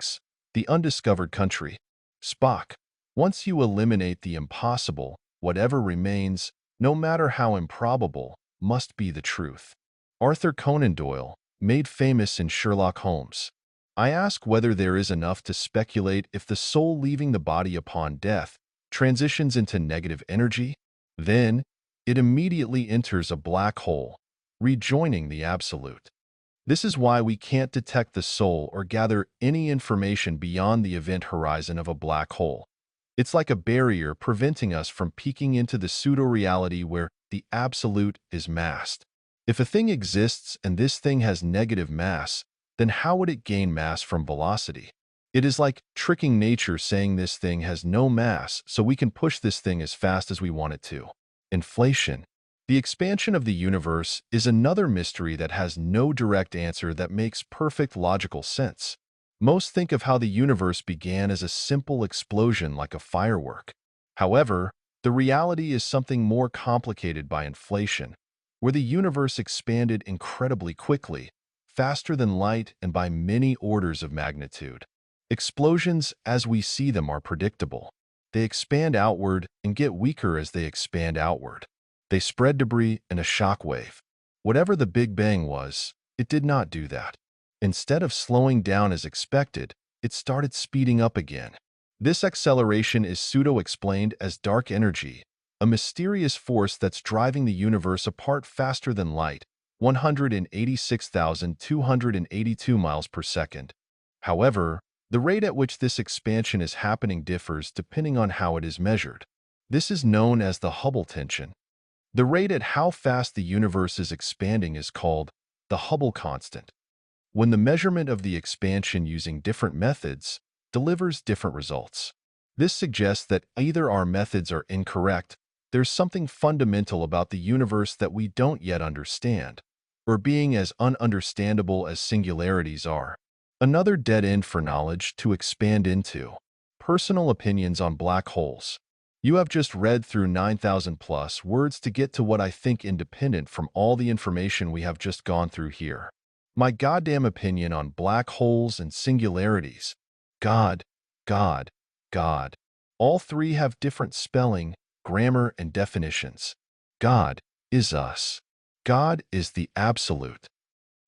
The Undiscovered Country. Spock, once you eliminate the impossible, whatever remains, no matter how improbable, must be the truth. Arthur Conan Doyle, made famous in Sherlock Holmes. I ask whether there is enough to speculate if the soul leaving the body upon death transitions into negative energy. Then, it immediately enters a black hole, rejoining the absolute. This is why we can't detect the soul or gather any information beyond the event horizon of a black hole. It's like a barrier preventing us from peeking into the pseudo-reality where the absolute is masked. If a thing exists and this thing has negative mass, then how would it gain mass from velocity? It is like tricking nature saying this thing has no mass so we can push this thing as fast as we want it to. Inflation. The expansion of the universe is another mystery that has no direct answer that makes perfect logical sense. Most think of how the universe began as a simple explosion like a firework. However, the reality is something more complicated by inflation, where the universe expanded incredibly quickly, faster than light and by many orders of magnitude. Explosions, as we see them, are predictable. They expand outward and get weaker as they expand outward. They spread debris in a shock wave. Whatever the Big Bang was, it did not do that. Instead of slowing down as expected, it started speeding up again. This acceleration is pseudo-explained as dark energy, a mysterious force that's driving the universe apart faster than light, 186,282 miles per second. However, the rate at which this expansion is happening differs depending on how it is measured. This is known as the Hubble tension. The rate at how fast the universe is expanding is called the Hubble constant. When the measurement of the expansion using different methods delivers different results. This suggests that either our methods are incorrect, there's something fundamental about the universe that we don't yet understand, or being as ununderstandable as singularities are. Another dead end for knowledge to expand into. Personal opinions on black holes. You have just read through 9,000 plus words to get to what I think independent from all the information we have just gone through here. My goddamn opinion on black holes and singularities. God, God, God. All three have different spelling, grammar, and definitions. God is us. God is the absolute,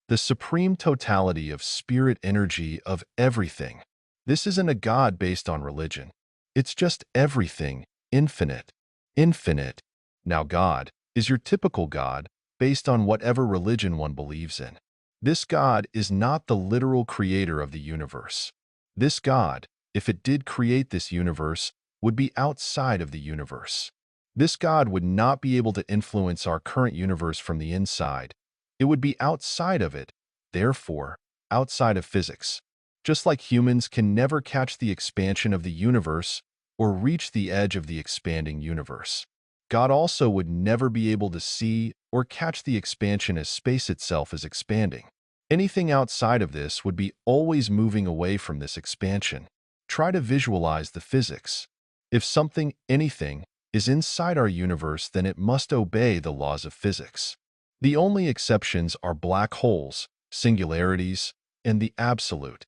the supreme totality of spirit energy of everything. This isn't a God based on religion. It's just everything, infinite. Infinite. Now God is your typical God based on whatever religion one believes in. This God is not the literal creator of the universe. This God, if it did create this universe, would be outside of the universe. This God would not be able to influence our current universe from the inside. It would be outside of it, therefore, outside of physics. Just like humans can never catch the expansion of the universe or reach the edge of the expanding universe. God also would never be able to see or catch the expansion as space itself is expanding. Anything outside of this would be always moving away from this expansion. Try to visualize the physics. If something, anything, is inside our universe, then it must obey the laws of physics. The only exceptions are black holes, singularities, and the absolute.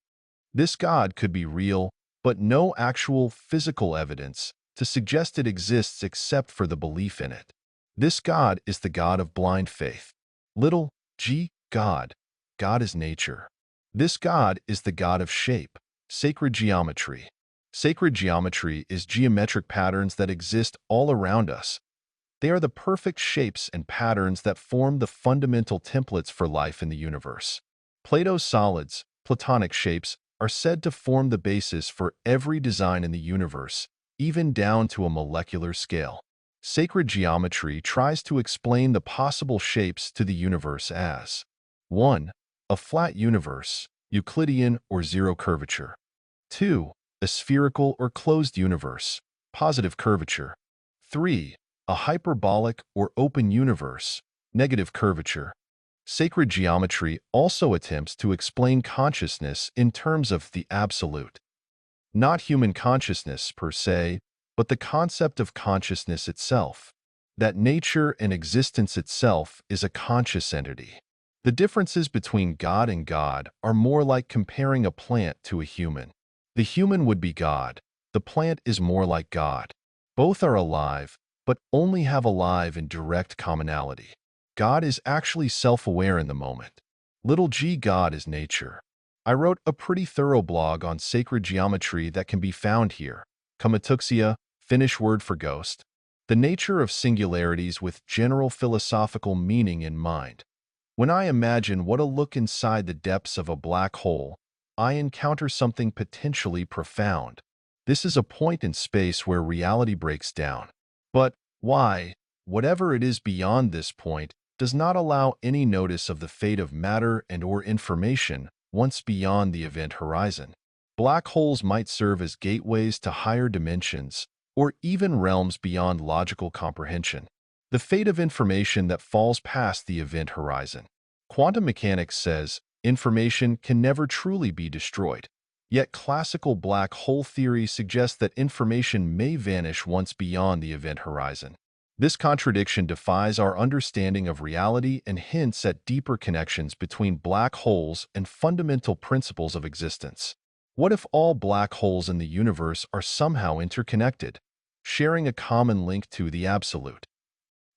This God could be real, but no actual physical evidence to suggest it exists except for the belief in it. This God is the God of blind faith. Little g, God. God is nature. This God is the God of shape, sacred geometry. Sacred geometry is geometric patterns that exist all around us. They are the perfect shapes and patterns that form the fundamental templates for life in the universe. Plato's solids, Platonic shapes, are said to form the basis for every design in the universe, even down to a molecular scale. Sacred geometry tries to explain the possible shapes to the universe as 1. A flat universe, Euclidean or zero curvature. 2. A spherical or closed universe, positive curvature. 3. A hyperbolic or open universe, negative curvature. Sacred geometry also attempts to explain consciousness in terms of the absolute. Not human consciousness per se, but the concept of consciousness itself, that nature and existence itself is a conscious entity. The differences between God and God are more like comparing a plant to a human. The human would be God, the plant is more like God. Both are alive, but only have alive in direct commonality. God is actually self-aware in the moment. Little g God is nature. I wrote a pretty thorough blog on sacred geometry that can be found here. Kamatuxia, Finnish word for ghost. The nature of singularities with general philosophical meaning in mind. When I imagine what a look inside the depths of a black hole, I encounter something potentially profound. This is a point in space where reality breaks down. But why, whatever it is beyond this point, does not allow any notice of the fate of matter and/or information once beyond the event horizon. Black holes might serve as gateways to higher dimensions or even realms beyond logical comprehension. The fate of information that falls past the event horizon. Quantum mechanics says information can never truly be destroyed. Yet classical black hole theory suggests that information may vanish once beyond the event horizon. This contradiction defies our understanding of reality and hints at deeper connections between black holes and fundamental principles of existence. What if all black holes in the universe are somehow interconnected, sharing a common link to the absolute?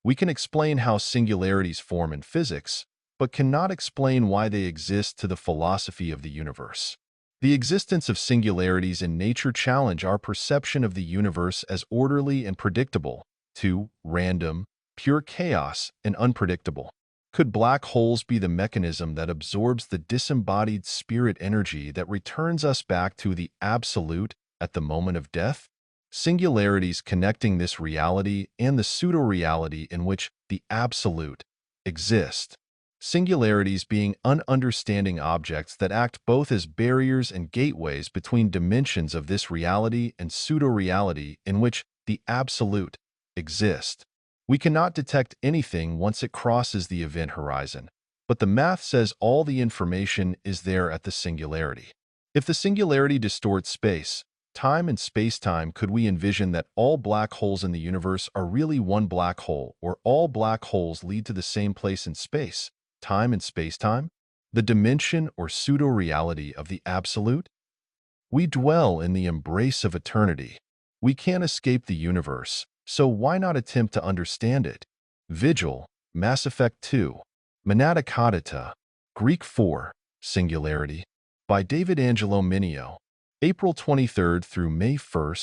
We can explain how singularities form in physics, but cannot explain why they exist to the philosophy of the universe. The existence of singularities in nature challenge our perception of the universe as orderly and predictable, to random, pure chaos, and unpredictable. Could black holes be the mechanism that absorbs the disembodied spirit energy that returns us back to the absolute at the moment of death? Singularities connecting this reality and the pseudo-reality in which the absolute exists. Singularities being ununderstanding objects that act both as barriers and gateways between dimensions of this reality and pseudo-reality in which the absolute exist. We cannot detect anything once it crosses the event horizon, but the math says all the information is there at the singularity. If the singularity distorts space, time and spacetime, could we envision that all black holes in the universe are really one black hole, or all black holes lead to the same place in space, time and spacetime? The dimension or pseudo-reality of the absolute? We dwell in the embrace of eternity. We can't escape the universe, so why not attempt to understand it? Vigil, Mass Effect 2, Monadikótita, Greek 4, Singularity, by David Angelo Mineo, April 23 through May 1,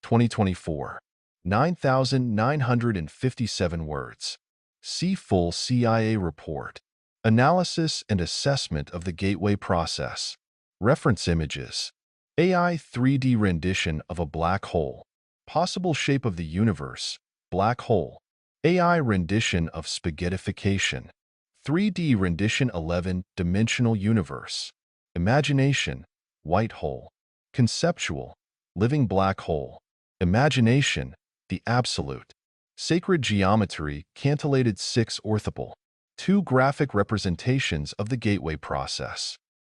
2024, 9,957 words. See full CIA report. Analysis and assessment of the gateway process. Reference images. AI 3D rendition of a black hole. Possible shape of the universe, black hole. AI rendition of spaghettification. 3D rendition 11-dimensional universe. Imagination, white hole. Conceptual, living black hole. Imagination, the absolute. Sacred geometry, cantileted 6 orthopole. 2 graphic representations of the gateway process.